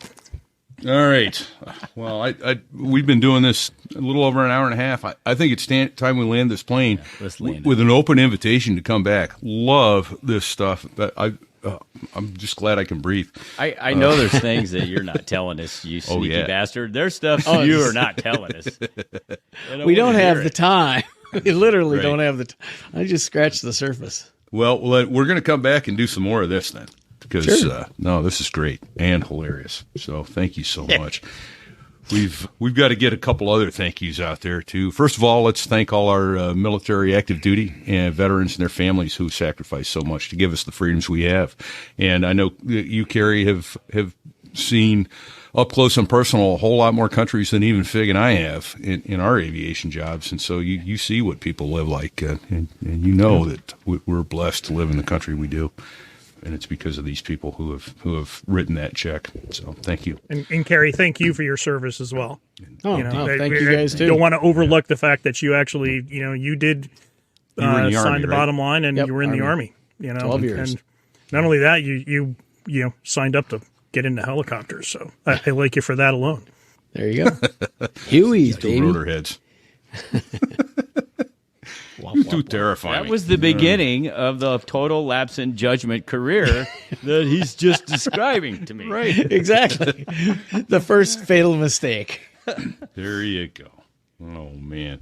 B: all right. Well, we've been doing this a little over an hour and a half. I think it's time we land this plane
F: let's land it.
B: with an open invitation to come back. Love this stuff, but I'm just glad I can breathe.
F: I know there's things that you're not telling us, you sneaky bastard. There's stuff you are not telling us.
E: We don't have the time. We literally don't have the time. I just scratched the surface.
B: Well, we're going to come back and do some more of this then. Because, this is great and hilarious. So thank you so much. We've got to get a couple other thank yous out there, too. First of all, let's thank all our military active duty and veterans and their families who sacrificed so much to give us the freedoms we have. And I know you, Kerry, have seen up close and personal a whole lot more countries than even Fig and I have in our aviation jobs. And so you see what people live like, and you know that we're blessed to live in the country we do. And it's because of these people who have written that check. So thank you.
G: And Kerry, thank you for your service as well.
E: Thank you guys too.
G: Don't want to overlook the fact that you actually, you did sign the bottom line, and you were in the Army.
E: 12 years.
G: And not only that, you signed up to get into helicopters. So I like you for that alone.
E: There you go. Huey's, baby.
B: Rotor heads. Too terrifying.
F: That was the beginning of the total lapse in judgment career that he's just describing to me.
E: Right, exactly. The first fatal mistake.
B: There you go. Oh, man.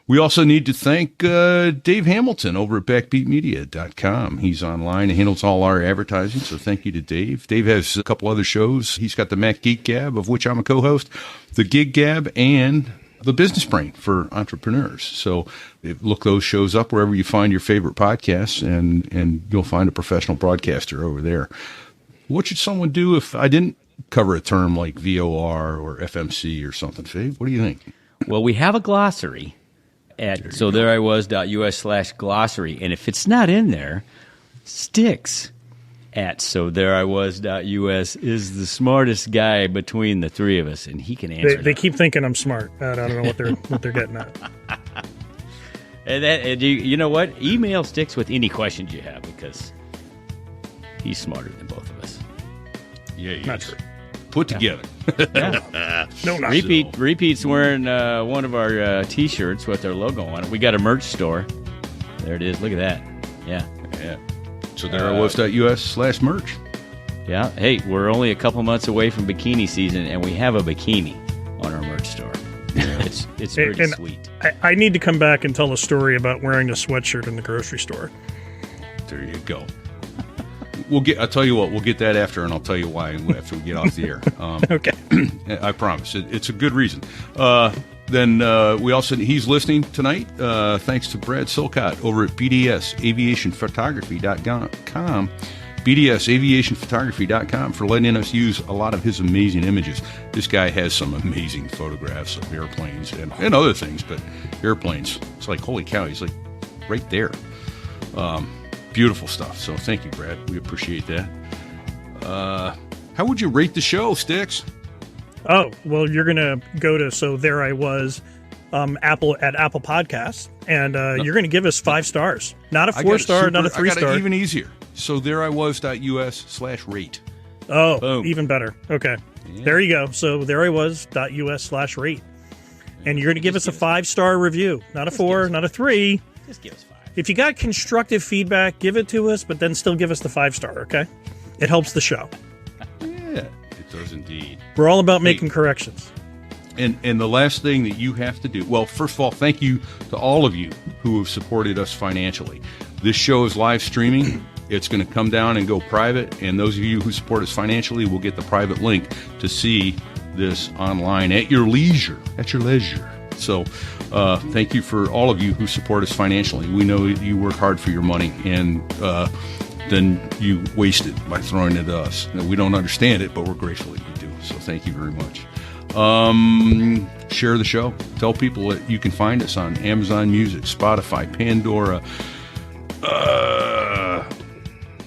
B: We also need to thank Dave Hamilton over at backbeatmedia.com. He's online and handles all our advertising, so thank you to Dave. Dave has a couple other shows. He's got the Mac Geek Gab, of which I'm a co-host, the Gig Gab, and the Business Brain for entrepreneurs. So look those shows up wherever you find your favorite podcasts, and you'll find a professional broadcaster over there. What should someone do if I didn't cover a term like VOR or FMC or something, Fave? What do you think?
F: Well, we have a glossary at sothereiwas.us/glossary, and if it's not in there, Sticks at sothereiwas.us is the smartest guy between the three of us, and he can answer.
G: They keep thinking I'm smart. I don't know what they're getting at.
F: And you know what? Email Sticks with any questions you have, because he's smarter than both of us.
B: Yeah,
G: not true.
B: Put together.
G: No, not
F: Repeat's wearing one of our T-shirts with our logo on it. We got a merch store. There it is. Look at that. Yeah.
B: So therewas.us/merch.
F: Yeah. Hey, we're only a couple months away from bikini season, and we have a bikini on our merch store. It's pretty sweet.
G: I need to come back and tell a story about wearing a sweatshirt in the grocery store.
B: There you go. I'll tell you what, we'll get that after, and I'll tell you why after we get off the air.
G: Okay.
B: I promise. It's a good reason. Then we also, he's listening tonight. Thanks to Brad Silcott over at BDSAviationPhotography.com. BDSAviationPhotography.com for letting us use a lot of his amazing images. This guy has some amazing photographs of airplanes and other things, but airplanes, it's like, holy cow, he's like right there. Beautiful stuff. So thank you, Brad. We appreciate that. How would you rate the show, Sticks?
G: Oh, well, you're going to go to So There I Was Apple Podcasts, and you're going to give us 5 stars. Not a 4-star, not a 3-star.
B: I got it even easier. So thereiwas.us/rate.
G: Oh,
B: Boom.
G: Even better. Okay. Yeah. There you go. So thereiwas.us/rate. And you're going to give us a 5-star review. Not a 4, not a 3.
F: Just give us 5.
G: If you got constructive feedback, give it to us, but then still give us the 5-star, okay? It helps the show.
B: Yeah, it does indeed.
G: We're all about making corrections.
B: And the last thing that you have to do, well, first of all, thank you to all of you who have supported us financially. This show is live streaming. It's going to come down and go private, and those of you who support us financially will get the private link to see this online at your leisure. So thank you for all of you who support us financially. We know you work hard for your money, and then you waste it by throwing it at us. We don't understand it, but we're grateful that you do. So thank you very much. Share the show. Tell people that you can find us on Amazon Music, Spotify, Pandora,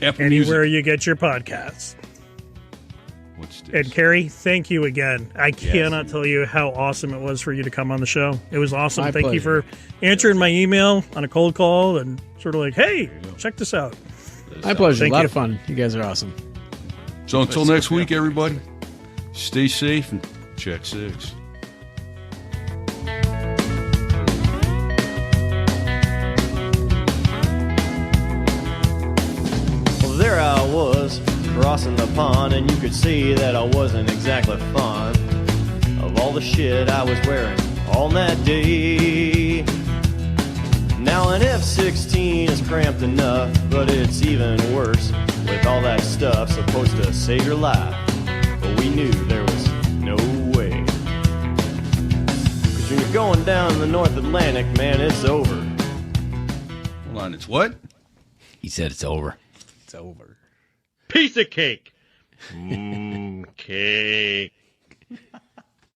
B: Apple
G: Anywhere
B: Music.
G: you get your podcasts. And Kerry, thank you again. I cannot tell you how awesome it was for you to come on the show. It was awesome.
E: My
G: Thank you
E: pleasure.
G: for answering my email on a cold call and sort of like, hey, check this out.
E: My pleasure.
G: Thank
E: A lot
G: you.
E: of fun. You guys are awesome.
B: So until next week, everybody, stay safe and check 6.
D: Well, there I was, crossing the pond, and you could see that I wasn't exactly fond of all the shit I was wearing on that day. Now an F-16 is cramped enough, but it's even worse with all that stuff supposed to save your life. But we knew there was no way. 'Cause when you're going down the North Atlantic, man, it's over.
B: Hold on, it's what?
C: He said it's over.
E: It's over.
H: Piece of cake. Cake.